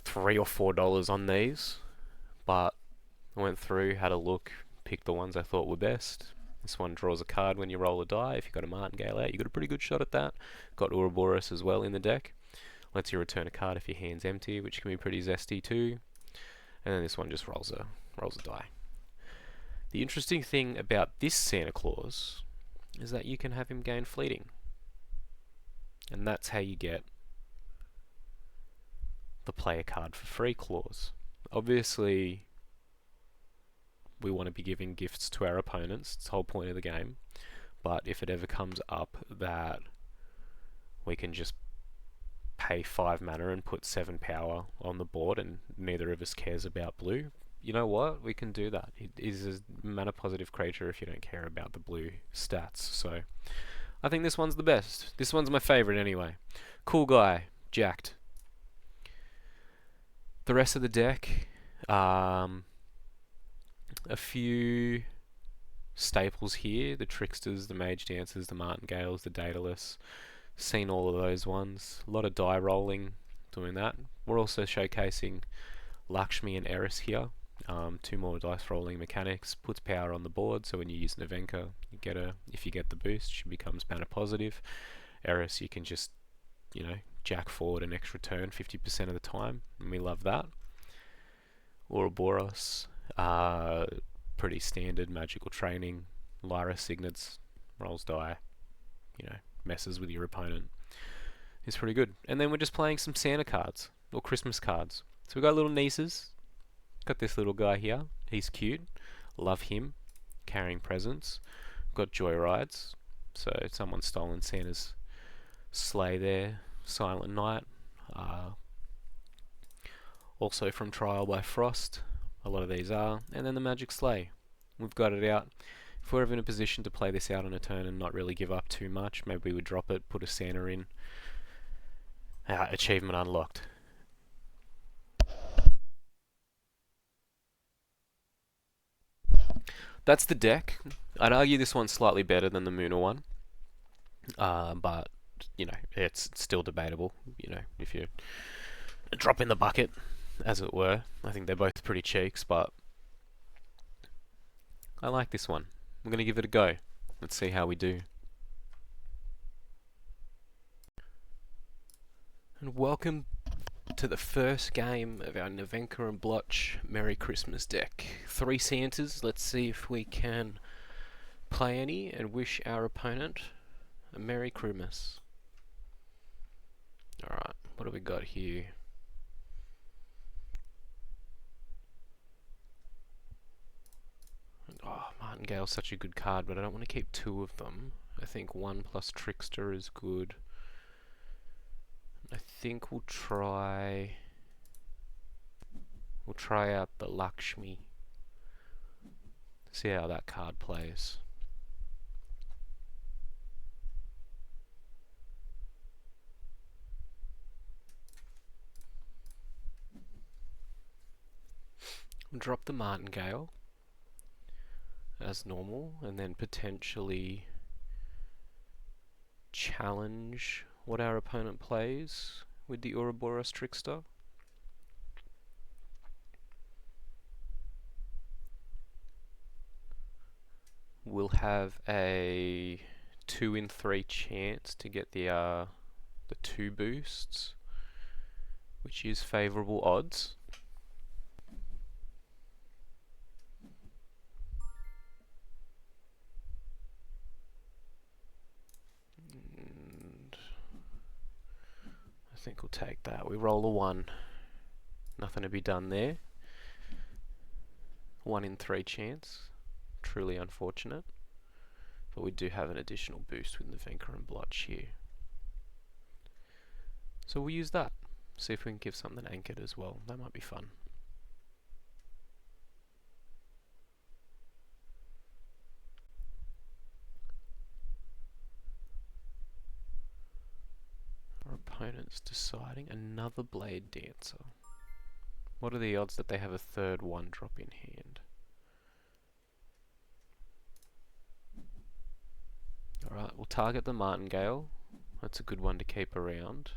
$3 or $4 on these. But I went through, had a look, picked the ones I thought were best. This one draws a card when you roll a die. If you've got a Martingale out, you've got a pretty good shot at that. Got Ouroboros as well in the deck. Lets you return a card if your hand's empty, which can be pretty zesty too. And then this one just rolls a die. The interesting thing about this Santa Claus is that you can have him gain fleeting. And that's how you get the play a card for free clause. Obviously, we want to be giving gifts to our opponents. It's the whole point of the game. But if it ever comes up that we can just pay 5 mana and put 7 power on the board and neither of us cares about blue, you know what? We can do that. It is a mana positive creature if you don't care about the blue stats. So I think this one's the best. This one's my favorite anyway. Cool guy, jacked. The rest of the deck, a few staples here: the Tricksters, the Mage Dancers, the Martingales, the Daedalus. Seen all of those ones. A lot of die rolling doing that. We're also showcasing Lakshmi and Eris here. 2 more dice rolling mechanics. Puts power on the board, so when you use Nevenka, you get if you get the boost, she becomes mana positive. Eris, you can just, jack forward an extra turn 50% of the time, and we love that. Ouroboros, pretty standard magical training. Lyra signets, rolls die, messes with your opponent. It's pretty good. And then we're just playing some Santa cards, or Christmas cards. So we've got little nieces. Got this little guy here. He's cute. Love him. Carrying presents. Got joyrides. So someone's stolen Santa's sleigh there. Silent Night. Also from Trial by Frost. A lot of these are. And then the Magic Sleigh. We've got it out. If we're ever in a position to play this out on a turn and not really give up too much, maybe we would drop it, put a Santa in. Achievement unlocked. That's the deck. I'd argue this one's slightly better than the Muna one. But, it's still debatable. If you drop in the bucket, as it were. I think they're both pretty cheeks, but I like this one. I'm going to give it a go. Let's see how we do. And welcome to the first game of our Nevenka and Blotch Merry Christmas deck. 3 Santas. Let's see if we can play any and wish our opponent a Merry Christmas. Alright, what do we got here? Oh, Martingale's such a good card, but I don't want to keep 2 of them. I think 1 plus Trickster is good. I think we'll try out the Lakshmi. See how that card plays. Drop the Martingale as normal, and then potentially challenge what our opponent plays with the Ouroboros Trickster. We'll have a 2 in 3 chance to get the 2 boosts, which is favourable odds. I think we'll take that. We roll a 1. Nothing to be done there. 1 in 3 chance. Truly unfortunate. But we do have an additional boost with Nevenka and Blotch here. So we'll use that. See if we can give something anchored as well. That might be fun. Our opponent's deciding another Blade Dancer. What are the odds that they have a third 1-drop in hand? target the martingale. That's a good one to keep around.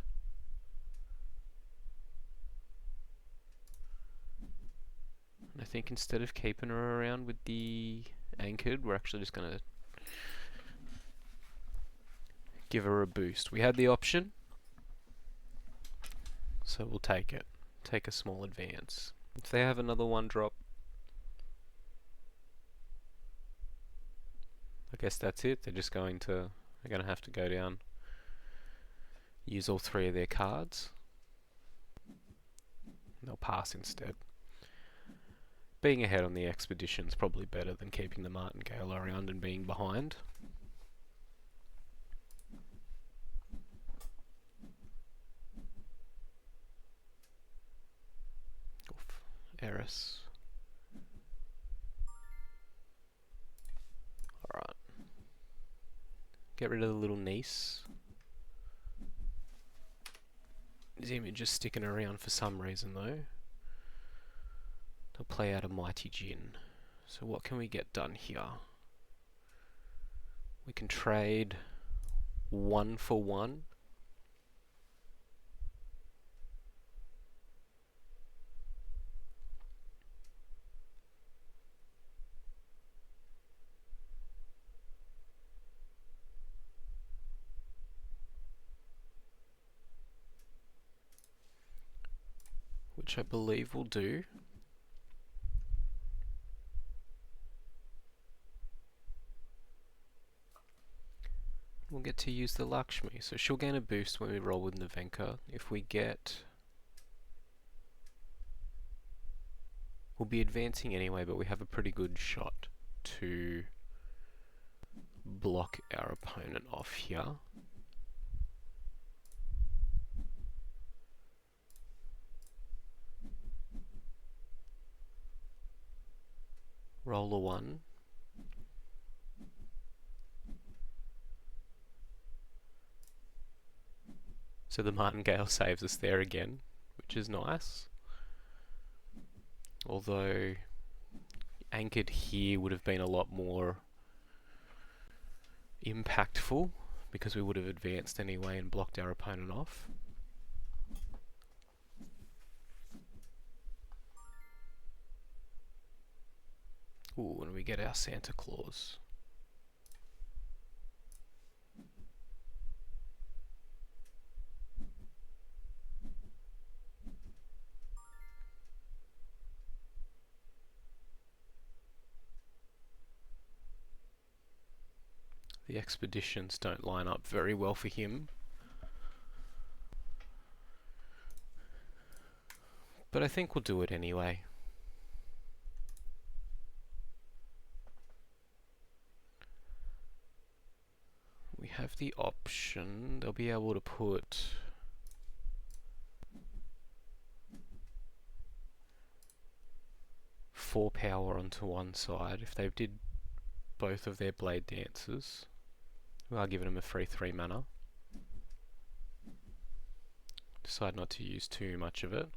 And I think instead of keeping her around with the anchored, we're actually just going to give her a boost. We had the option, so we'll take it. Take a small advance. If they have another one drop, I guess that's it. They're going to have to go down, use all 3 of their cards. And they'll pass instead. Being ahead on the expedition is probably better than keeping the martingale around and being behind. Oof. Eris. Alright. Get rid of the little niece. His image is sticking around for some reason though. They'll play out a Mighty Djinn. So what can we get done here? We can trade 1 for 1. Which I believe will do. We'll get to use the Lakshmi, so she'll gain a boost when we roll with Nevenka. If we get... We'll be advancing anyway, but we have a pretty good shot to block our opponent off here. Roll a 1. So the martingale saves us there again, which is nice. Although anchored here would have been a lot more impactful because we would have advanced anyway and blocked our opponent off. Ooh, and we get our Santa Claus. The expeditions don't line up very well for him. But I think we'll do it anyway. We have the option, they'll be able to put four power onto one side. If they did both of their blade dances, we are giving them a free 3 mana. Decide not to use too much of it.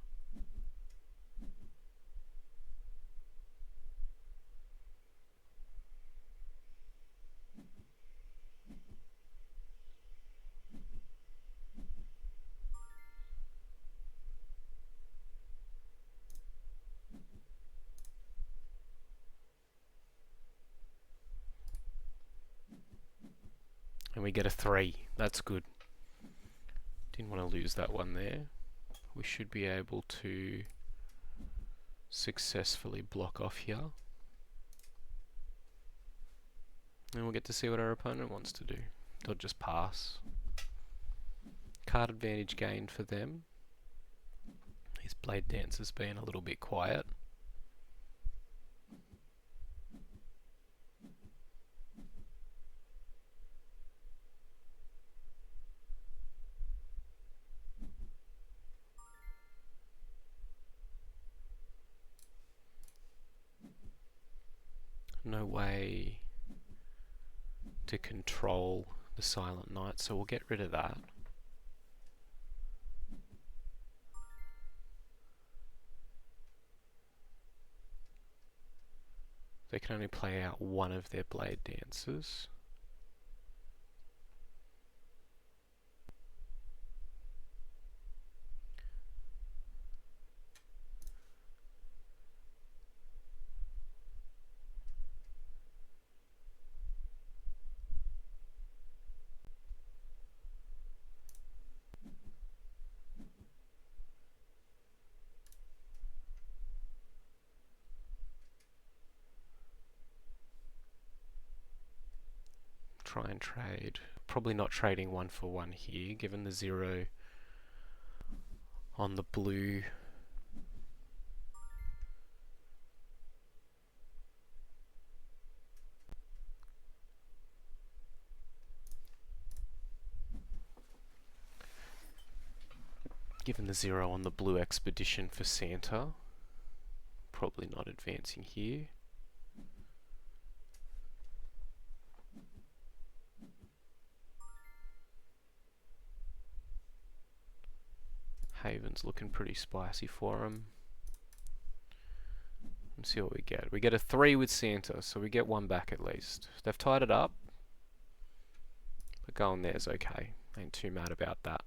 And we get a 3. That's good. Didn't want to lose that one there. We should be able to successfully block off here. And we'll get to see what our opponent wants to do. They'll just pass. Card advantage gained for them. His blade dance has been a little bit quiet. No way to control the Silent Night, so we'll get rid of that. They can only play out one of their blade dances. try and trade. Probably not trading 1 for 1 here, given the 0 on the blue. Given the 0 on the blue expedition for Santa, probably not advancing here. Haven's looking pretty spicy for him. Let's see what we get. We get a 3 with Santa, so we get 1 back at least. They've tied it up, but going there's okay. Ain't too mad about that.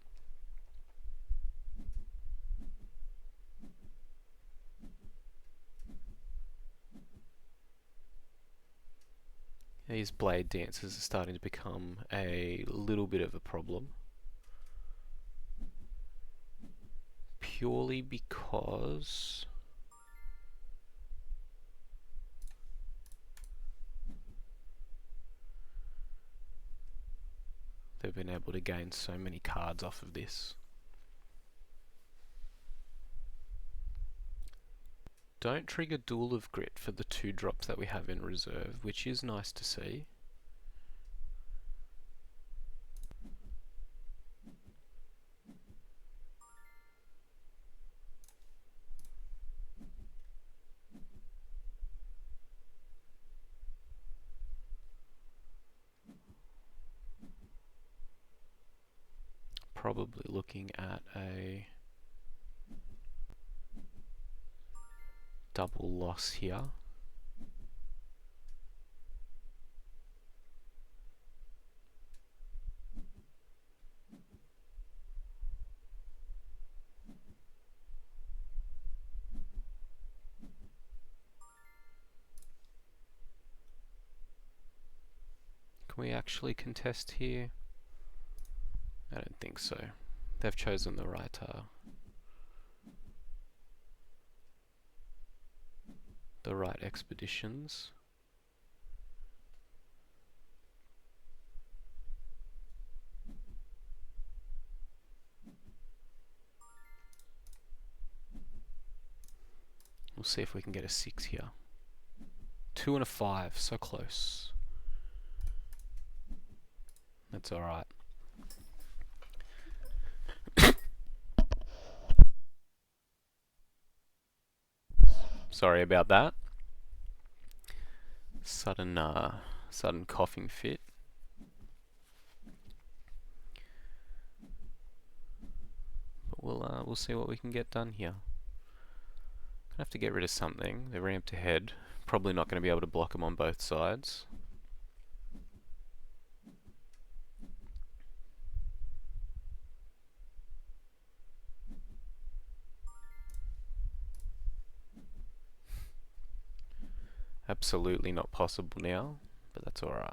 These blade dances are starting to become a little bit of a problem. Purely because they've been able to gain so many cards off of this. Don't trigger Duel of Grit for the 2 drops that we have in reserve, which is nice to see. Probably looking at a double loss here. Can we actually contest here? I don't think so. They've chosen the right expeditions. We'll see if we can get a 6 here. 2 and a 5, so close. That's alright. Sorry about that. Sudden coughing fit. But we'll see what we can get done here. Gonna have to get rid of something. They're ramped ahead. Probably not going to be able to block them on both sides. Absolutely not possible now, but that's alright.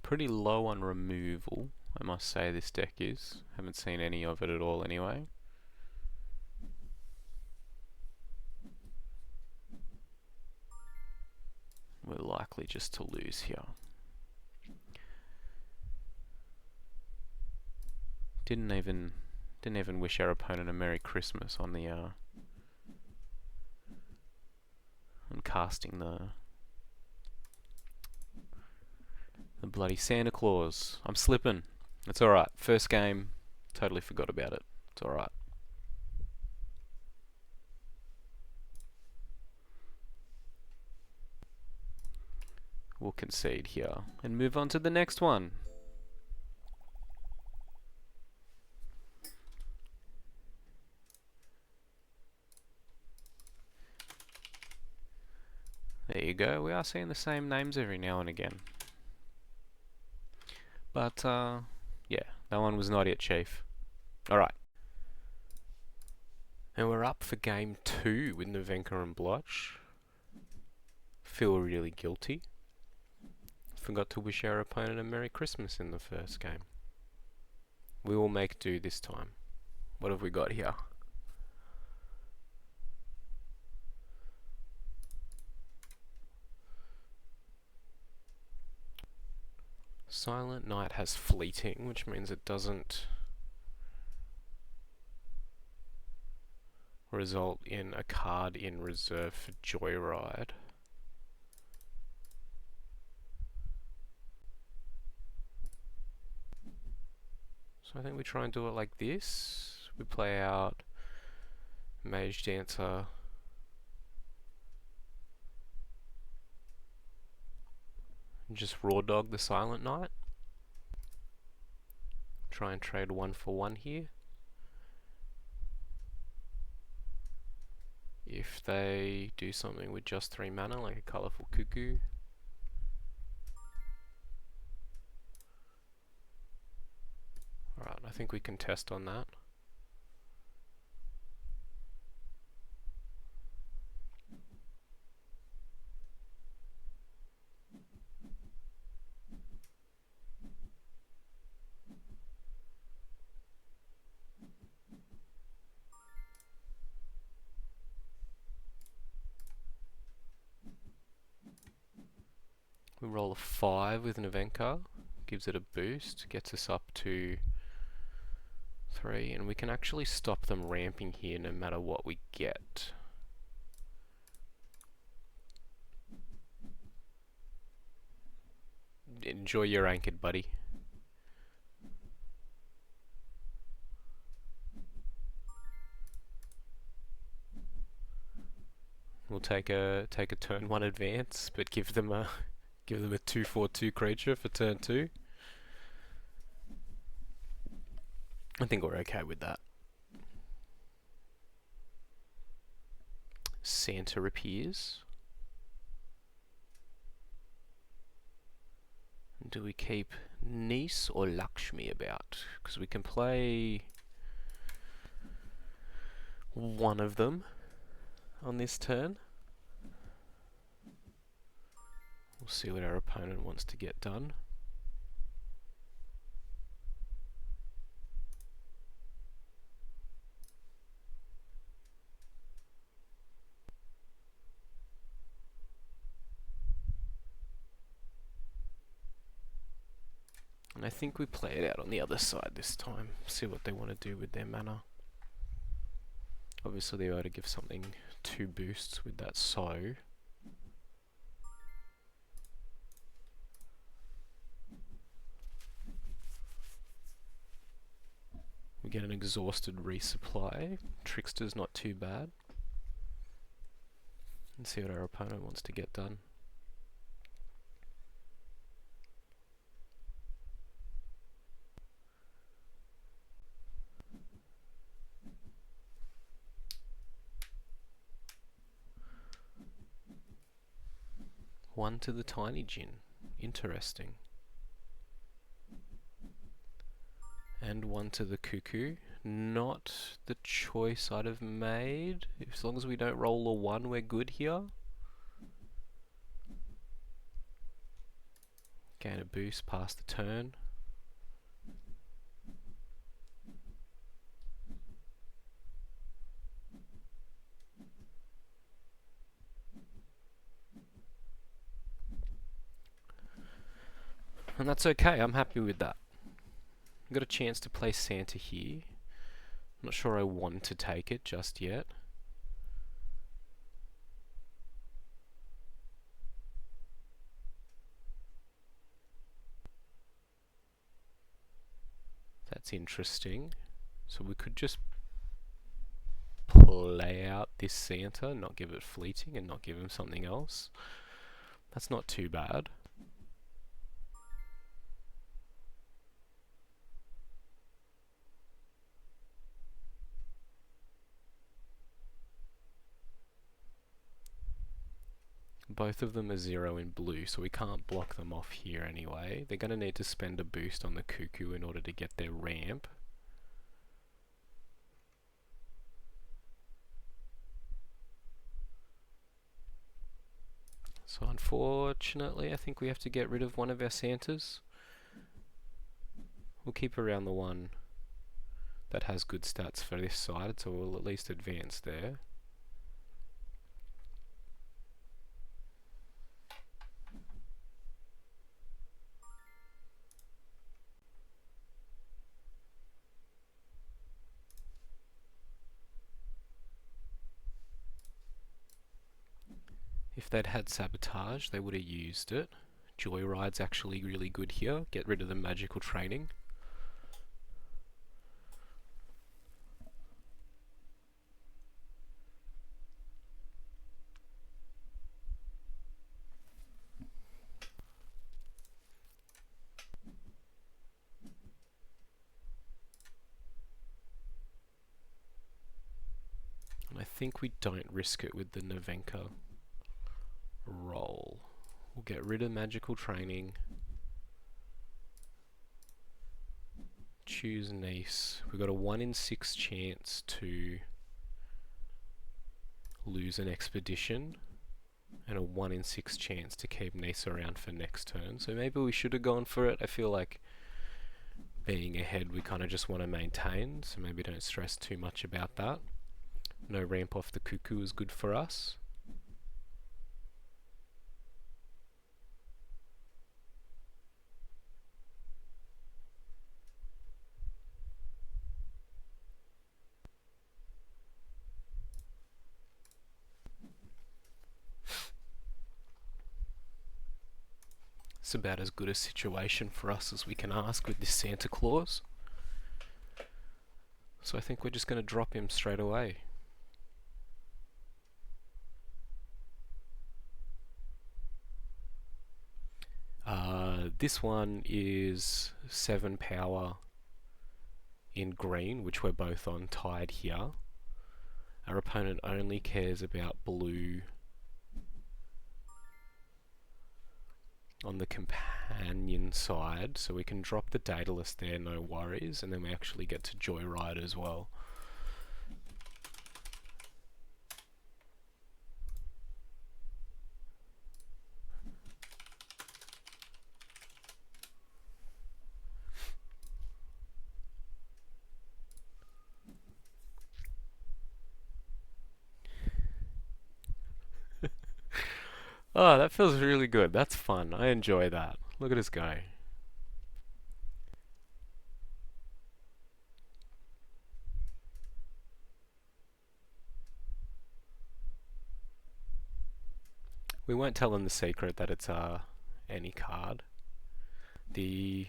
Pretty low on removal, I must say this deck is. Haven't seen any of it at all anyway. We're likely just to lose here. Didn't even wish our opponent a Merry Christmas on the on casting the bloody Santa Claus. I'm slipping. It's alright. First game, totally forgot about it. It's alright. We'll concede here and move on to the next one. There you go. We are seeing the same names every now and again. But, yeah, that one was not it, Chief. Alright. And we're up for game 2 with Nevenka and Blotch. Feel really guilty forgot to wish our opponent a Merry Christmas in the first game. We will make do this time. What have we got here? Silent Night has fleeting, which means it doesn't result in a card in reserve for Joyride. So I think we try and do it like this. We play out Mage Dancer, and just raw dog the Silent Night. Try and trade 1 for 1 here. If they do something with just 3 mana, like a colourful cuckoo. Alright, I think we can test on that. We roll a 5 with Nevenka, gives it a boost, gets us up to 3, and we can actually stop them ramping here no matter what we get. Enjoy your anchored, buddy. We'll take a turn 1 advance, but give them a 2/4/2 creature for turn 2. I think we're okay with that. Santa appears. Do we keep Niece or Lakshmi about? Because we can play one of them on this turn. We'll see what our opponent wants to get done. And I think we play it out on the other side this time. See what they want to do with their mana. Obviously they ought to give something 2 boosts with that sow. We get an exhausted resupply. Trickster's not too bad. And see what our opponent wants to get done. One to the Tiny Djinn. Interesting. And 1 to the Cuckoo. Not the choice I'd have made. As long as we don't roll a 1, we're good here. Gain a boost past the turn. And that's okay, I'm happy with that. Got a chance to play Santa here. I'm not sure I want to take it just yet. That's interesting. So we could just play out this Santa, not give it fleeting and not give him something else. That's not too bad. Both of them are 0 in blue, so we can't block them off here anyway. They're going to need to spend a boost on the Cuckoo in order to get their ramp. So So unfortunately, I think we have to get rid of one of our Santas. We'll keep around the one that has good stats for this side, so we'll at least advance there. If they'd had Sabotage, they would have used it. Joyride's actually really good here. Get rid of the magical training. And I think we don't risk it with the Nevenka roll. We'll get rid of magical training. Choose Nice. We've got a 1 in 6 chance to lose an expedition and a 1 in 6 chance to keep Nice around for next turn. So maybe we should have gone for it. I feel like being ahead we kind of just want to maintain, so maybe don't stress too much about that. No ramp off the cuckoo is good for us. It's about as good a situation for us as we can ask with this Santa Claus. So I think we're just going to drop him straight away. This one is 7 power in green, which we're both on tied here. Our opponent only cares about blue on the companion side, so we can drop the Daedalus there, no worries, and then we actually get to Joyride as well. Oh, that feels really good. That's fun. I enjoy that. Look at us go. We won't tell them the secret that it's any card. We'll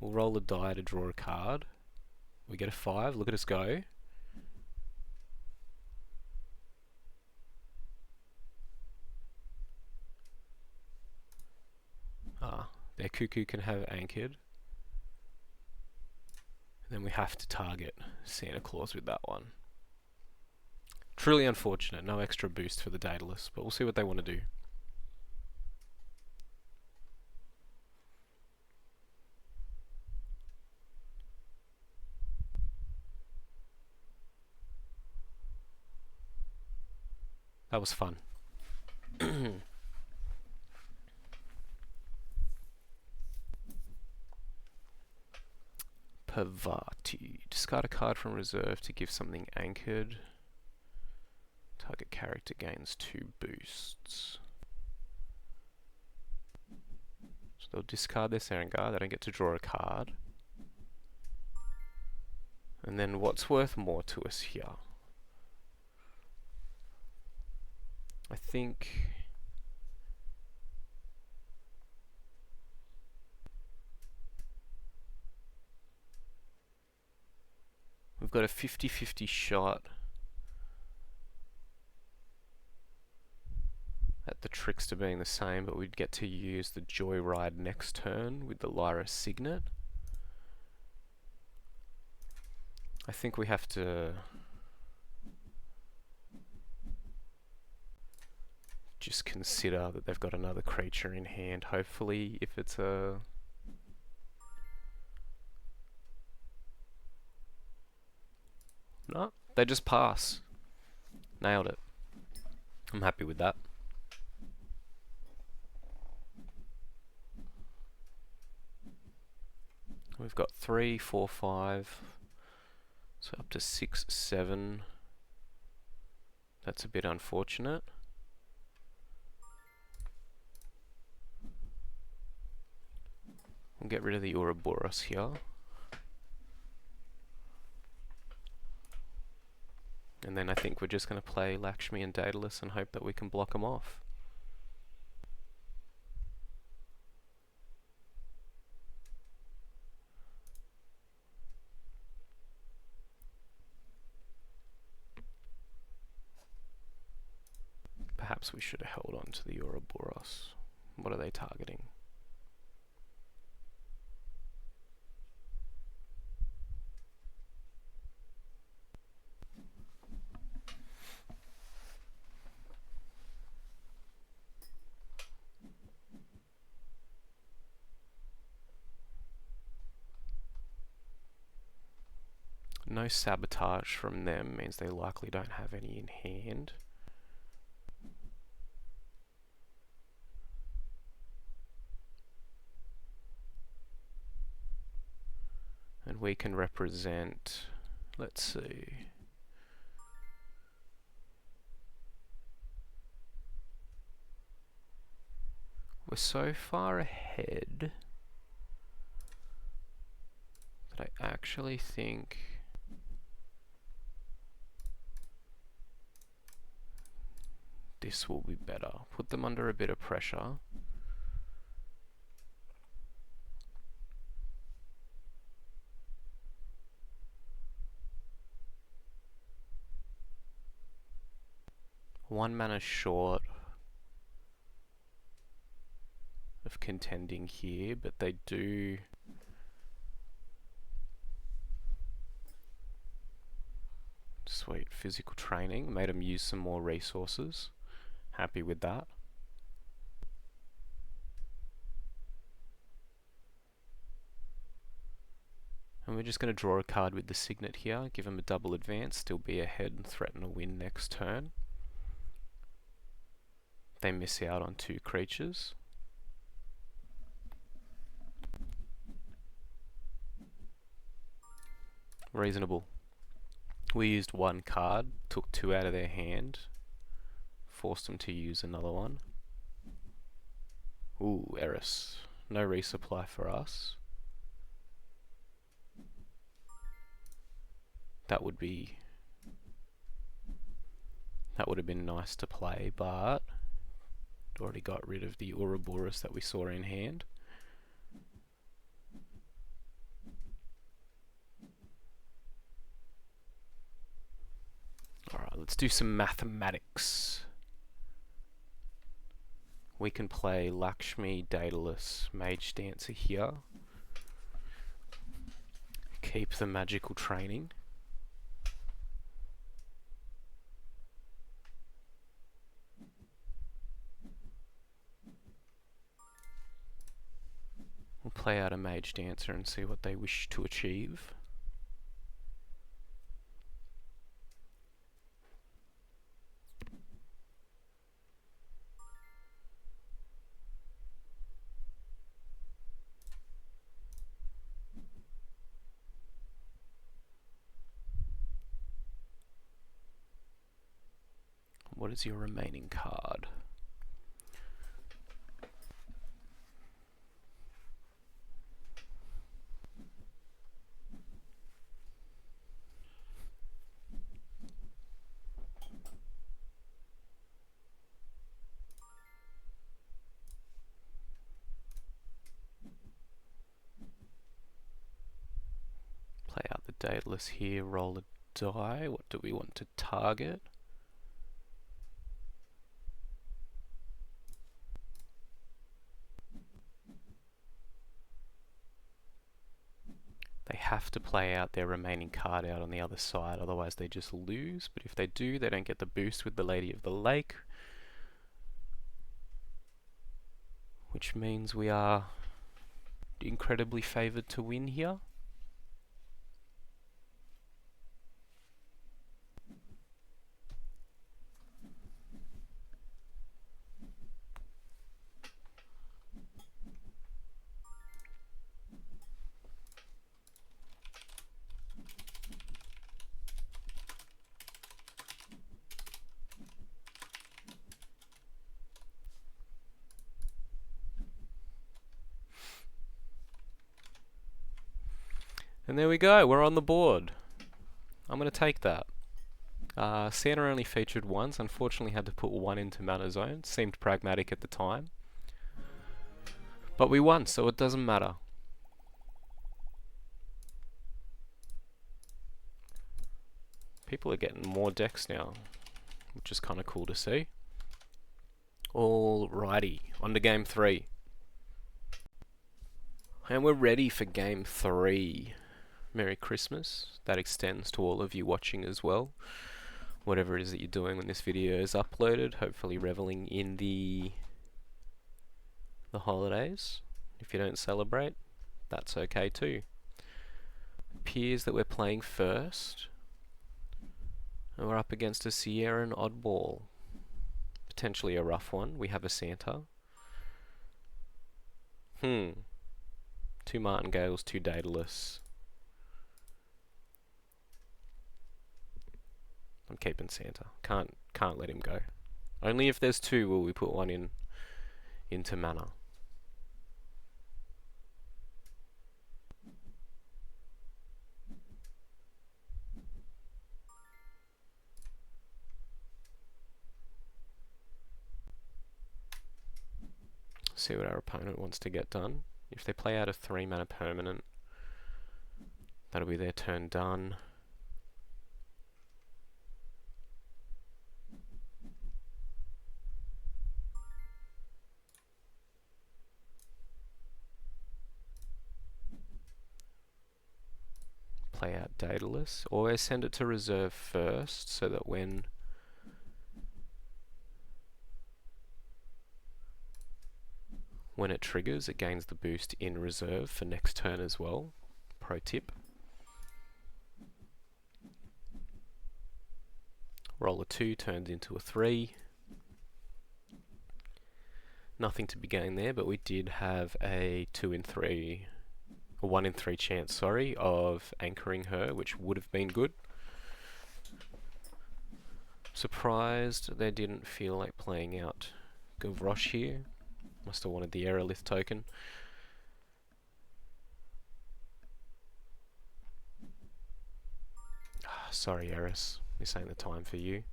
roll a die to draw a card. We get a 5. Look at us go. Their cuckoo can have anchored. And then we have to target Santa Claus with that one. Truly unfortunate. No extra boost for the Daedalus, but we'll see what they want to do. That was fun. Pavati. Discard a card from reserve to give something anchored. Target character gains 2 boosts. So they'll discard their Serengar, they don't get to draw a card. And then what's worth more to us here? I think we've got a 50-50 shot at the Trickster being the same, but we'd get to use the Joyride next turn with the Lyra Signet. I think we have to just consider that they've got another creature in hand. Hopefully, if it's a... No, They just pass. Nailed it. I'm happy with that. We've got 3, 4, 5, so up to 6, 7. That's a bit unfortunate. We'll get rid of the Ouroboros here. And then I think we're just going to play Lakshmi and Daedalus and hope that we can block them off. Perhaps we should have held on to the Ouroboros. What are they targeting? No sabotage from them means they likely don't have any in hand. And we can represent, let's see. We're so far ahead that I actually think this will be better. Put them under a bit of pressure. One mana short of contending here, but they do sweet physical training, made them use some more resources. Happy with that. And we're just going to draw a card with the Signet here, give them a double advance, still be ahead and threaten a win next turn. They miss out on 2 creatures. Reasonable. We used 1 card, took 2 out of their hand, forced them to use another one. Ooh, Eris. No resupply for us. That would have been nice to play, but already got rid of the Ouroboros that we saw in hand. Alright, let's do some mathematics. We can play Lakshmi, Daedalus, Mage Dancer here. Keep the magical training. We'll play out a Mage Dancer and see what they wish to achieve. What is your remaining card? Play out the Daedalus here, roll a die. What do we want to target? They have to play out their remaining card out on the other side, otherwise they just lose. But if they do, they don't get the boost with the Lady of the Lake, which means we are incredibly favoured to win here. And there we go, we're on the board. I'm going to take that. Santa only featured once, unfortunately had to put one into Mana Zone. Seemed pragmatic at the time. But we won, so it doesn't matter. People are getting more decks now, which is kind of cool to see. Alrighty, on to game 3. And we're ready for game 3. Merry Christmas. That extends to all of you watching as well. Whatever it is that you're doing when this video is uploaded, hopefully reveling in the holidays. If you don't celebrate, that's okay too. Appears that we're playing first. And we're up against a Sierran oddball. Potentially a rough one. We have a Santa. 2 Martingales, 2 Daedalus. I'm keeping Santa. Can't let him go. Only if there's 2 will we put one into mana. See what our opponent wants to get done. If they play out a 3 mana permanent, that'll be their turn done. Play out Daedalus. Always send it to reserve first, so that when it triggers, it gains the boost in reserve for next turn as well. Pro tip. Roll a 2, turns into a 3. Nothing to be gained there, but we did have a 2 in 3, a 1 in 3 chance, sorry, of anchoring her, which would have been good. Surprised they didn't feel like playing out Gavroche here. Must have wanted the Aerolith token. Sorry, Eris. This ain't the time for you.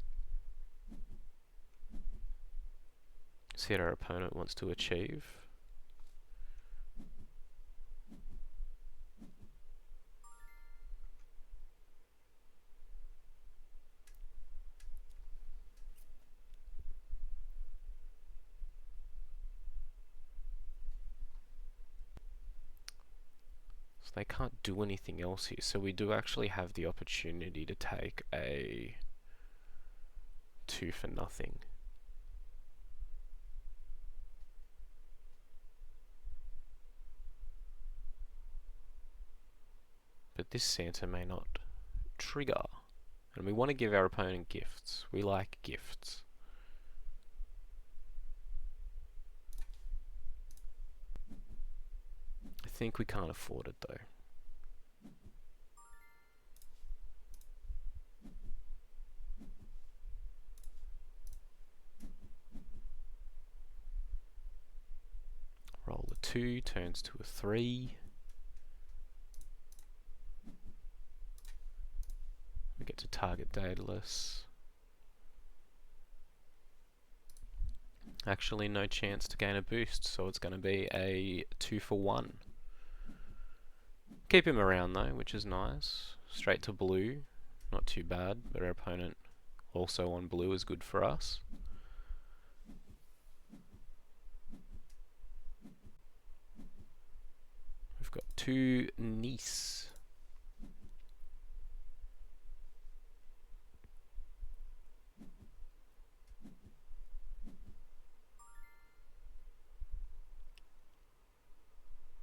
See what our opponent wants to achieve. They can't do anything else here, so we do actually have the opportunity to take a 2 for nothing. But this Santa may not trigger, and we want to give our opponent gifts. We like gifts. I think we can't afford it though. Roll a 2, turns to a 3. We get to target Daedalus. Actually no chance to gain a boost, so it's going to be a 2 for 1. Keep him around though, which is nice. Straight to blue, not too bad, but our opponent also on blue is good for us. We've got 2 Nice.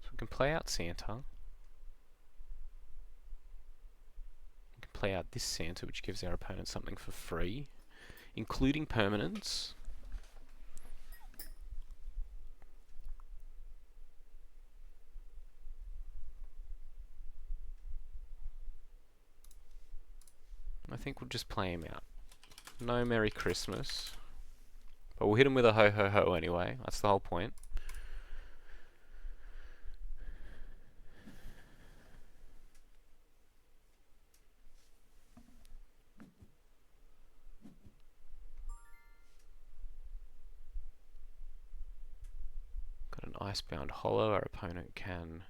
So we can play out Santa. Play out this Santa, which gives our opponent something for free, including permanents. I think we'll just play him out. No Merry Christmas. But we'll hit him with a ho ho ho anyway. That's the whole point. Icebound Hollow. Our opponent can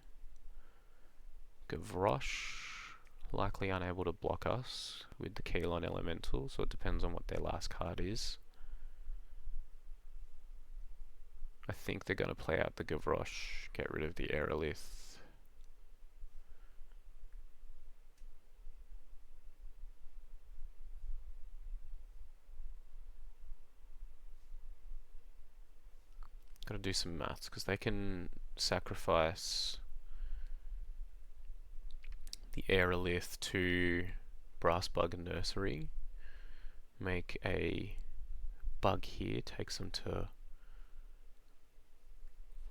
Gavroche. Likely unable to block us with the Keylon Elemental, so it depends on what their last card is. I think they're going to play out the Gavroche, get rid of the Aerolith. Got to do some maths, because they can sacrifice the Aerolith to Brass Bug and Nursery, make a bug here, takes them to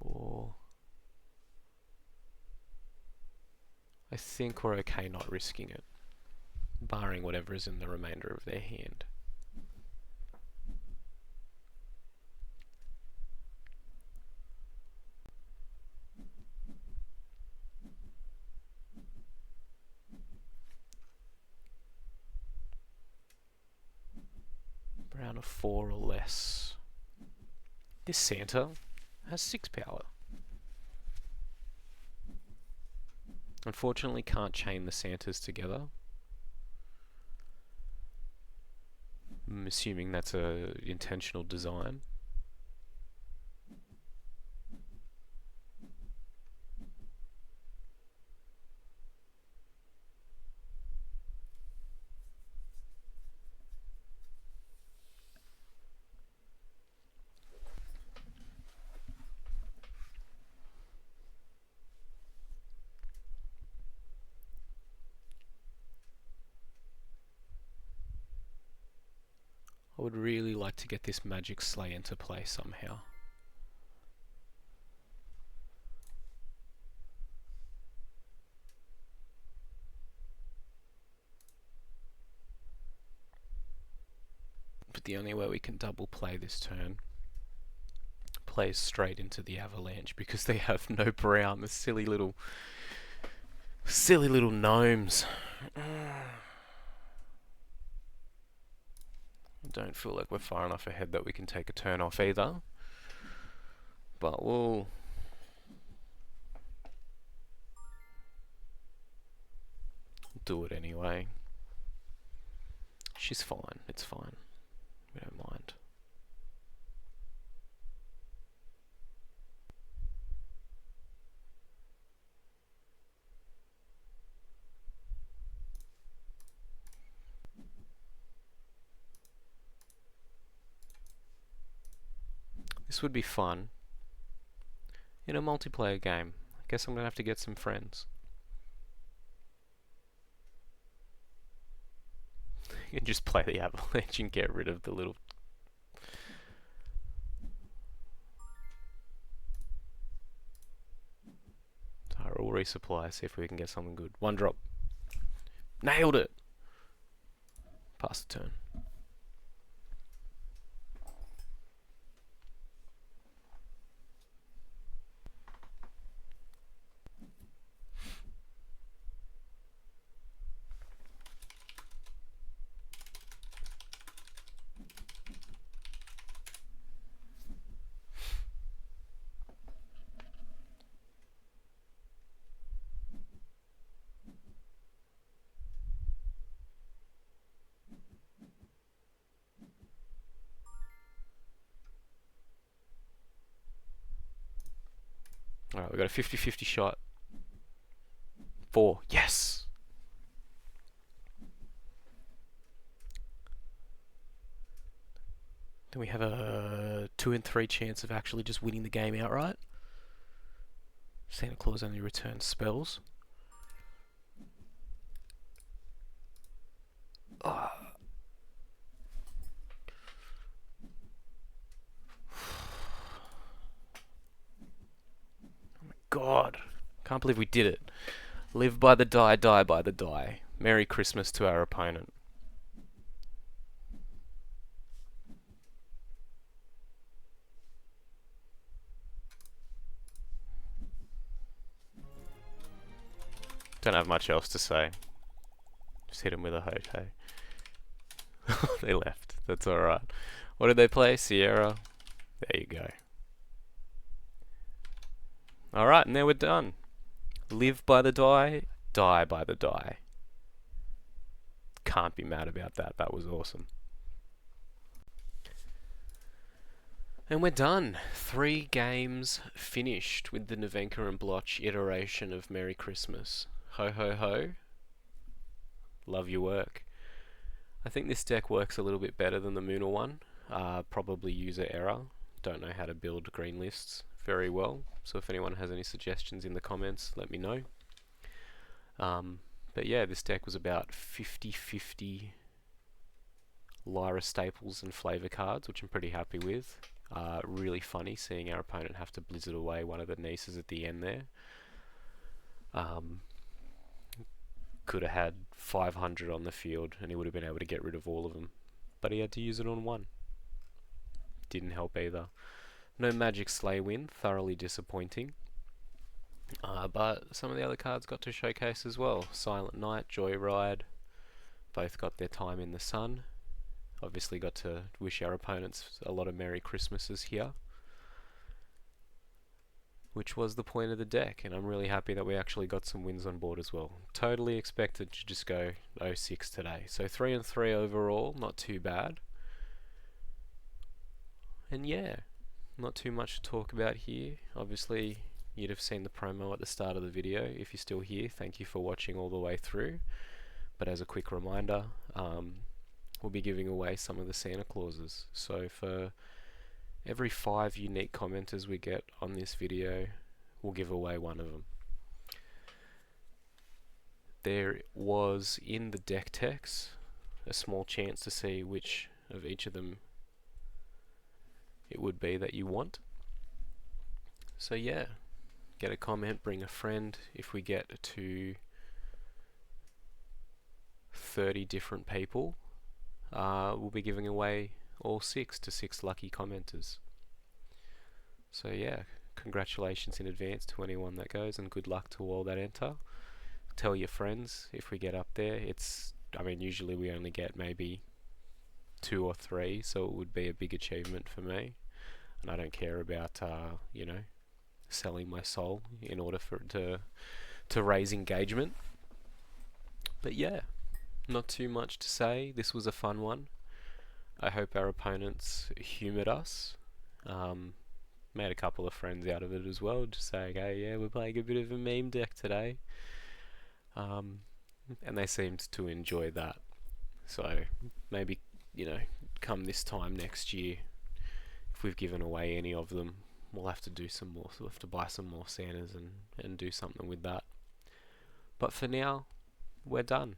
4. I think we're okay not risking it, barring whatever is in the remainder of their hand. Around a 4 or less. This Santa has 6 power. Unfortunately, can't chain the Santas together. I'm assuming that's a intentional design. I would really like to get this Magic Slay into play somehow. But the only way we can double play this turn plays straight into the Avalanche, because they have no brown, the silly little gnomes. I don't feel like we're far enough ahead that we can take a turn off either, but we'll do it anyway. She's fine, it's fine, we don't mind. This would be fun in a multiplayer game. I guess I'm gonna have to get some friends. You can just play the Avalanche and get rid of the little... Alright, we'll resupply, see if we can get something good. 1 drop. Nailed it! Pass the turn. Alright, we've got a 50-50 shot. 4. Yes! Then we have a 2 in 3 chance of actually just winning the game outright. Santa Claus only returns spells. Oh. God, can't believe we did it. Live by the die, die by the die. Merry Christmas to our opponent. Don't have much else to say. Just hit him with a ho-ho. They left. That's alright. What did they play? Sierra? There you go. Alright, and there we're done. Live by the die, die by the die. Can't be mad about that. That was awesome. And we're done. 3 games finished with the Nevenka and Blotch iteration of Merry Christmas. Ho ho ho. Love your work. I think this deck works a little bit better than the Muna one. Probably user error. Don't know how to build green lists very well. So if anyone has any suggestions in the comments, let me know. But yeah, this deck was about 50-50 Lyra staples and flavor cards, which I'm pretty happy with. Really funny seeing our opponent have to blizzard away one of the nieces at the end there. Could have had 500 on the field and he would have been able to get rid of all of them. But he had to use it on one. Didn't help either. No Magic Slay win, thoroughly disappointing. But some of the other cards got to showcase as well. Silent Night, Joyride, both got their time in the sun. Obviously got to wish our opponents a lot of Merry Christmases here, which was the point of the deck, and I'm really happy that we actually got some wins on board as well. Totally expected to just go 0-6 today. So 3-3 overall, not too bad. And yeah, not too much to talk about here. Obviously, you'd have seen the promo at the start of the video. If you're still here, thank you for watching all the way through. But as a quick reminder, we'll be giving away some of the Santa Clauses. So for every 5 unique commenters we get on this video, we'll give away one of them. There was in the deck text a small chance to see which of each of them it would be that you want. So yeah, get a comment, bring a friend. If we get to 30 different people, we'll be giving away all 6 to 6 lucky commenters. So yeah, congratulations in advance to anyone that goes, and good luck to all that enter. Tell your friends if we get up there. I mean, usually we only get maybe 2 or 3, so it would be a big achievement for me. And I don't care about, you know, selling my soul in order for it to raise engagement. But yeah, not too much to say. This was a fun one. I hope our opponents humoured us. Made a couple of friends out of it as well, just saying, hey, yeah, we're playing a bit of a meme deck today. And they seemed to enjoy that. So maybe, you know, come this time next year, if we've given away any of them, we'll have to do some more. So we'll have to buy some more Santas and do something with that. But for now, we're done.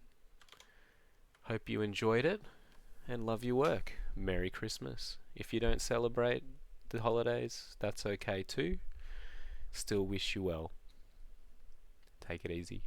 Hope you enjoyed it and love your work. Merry Christmas. If you don't celebrate the holidays, that's okay too. Still wish you well. Take it easy.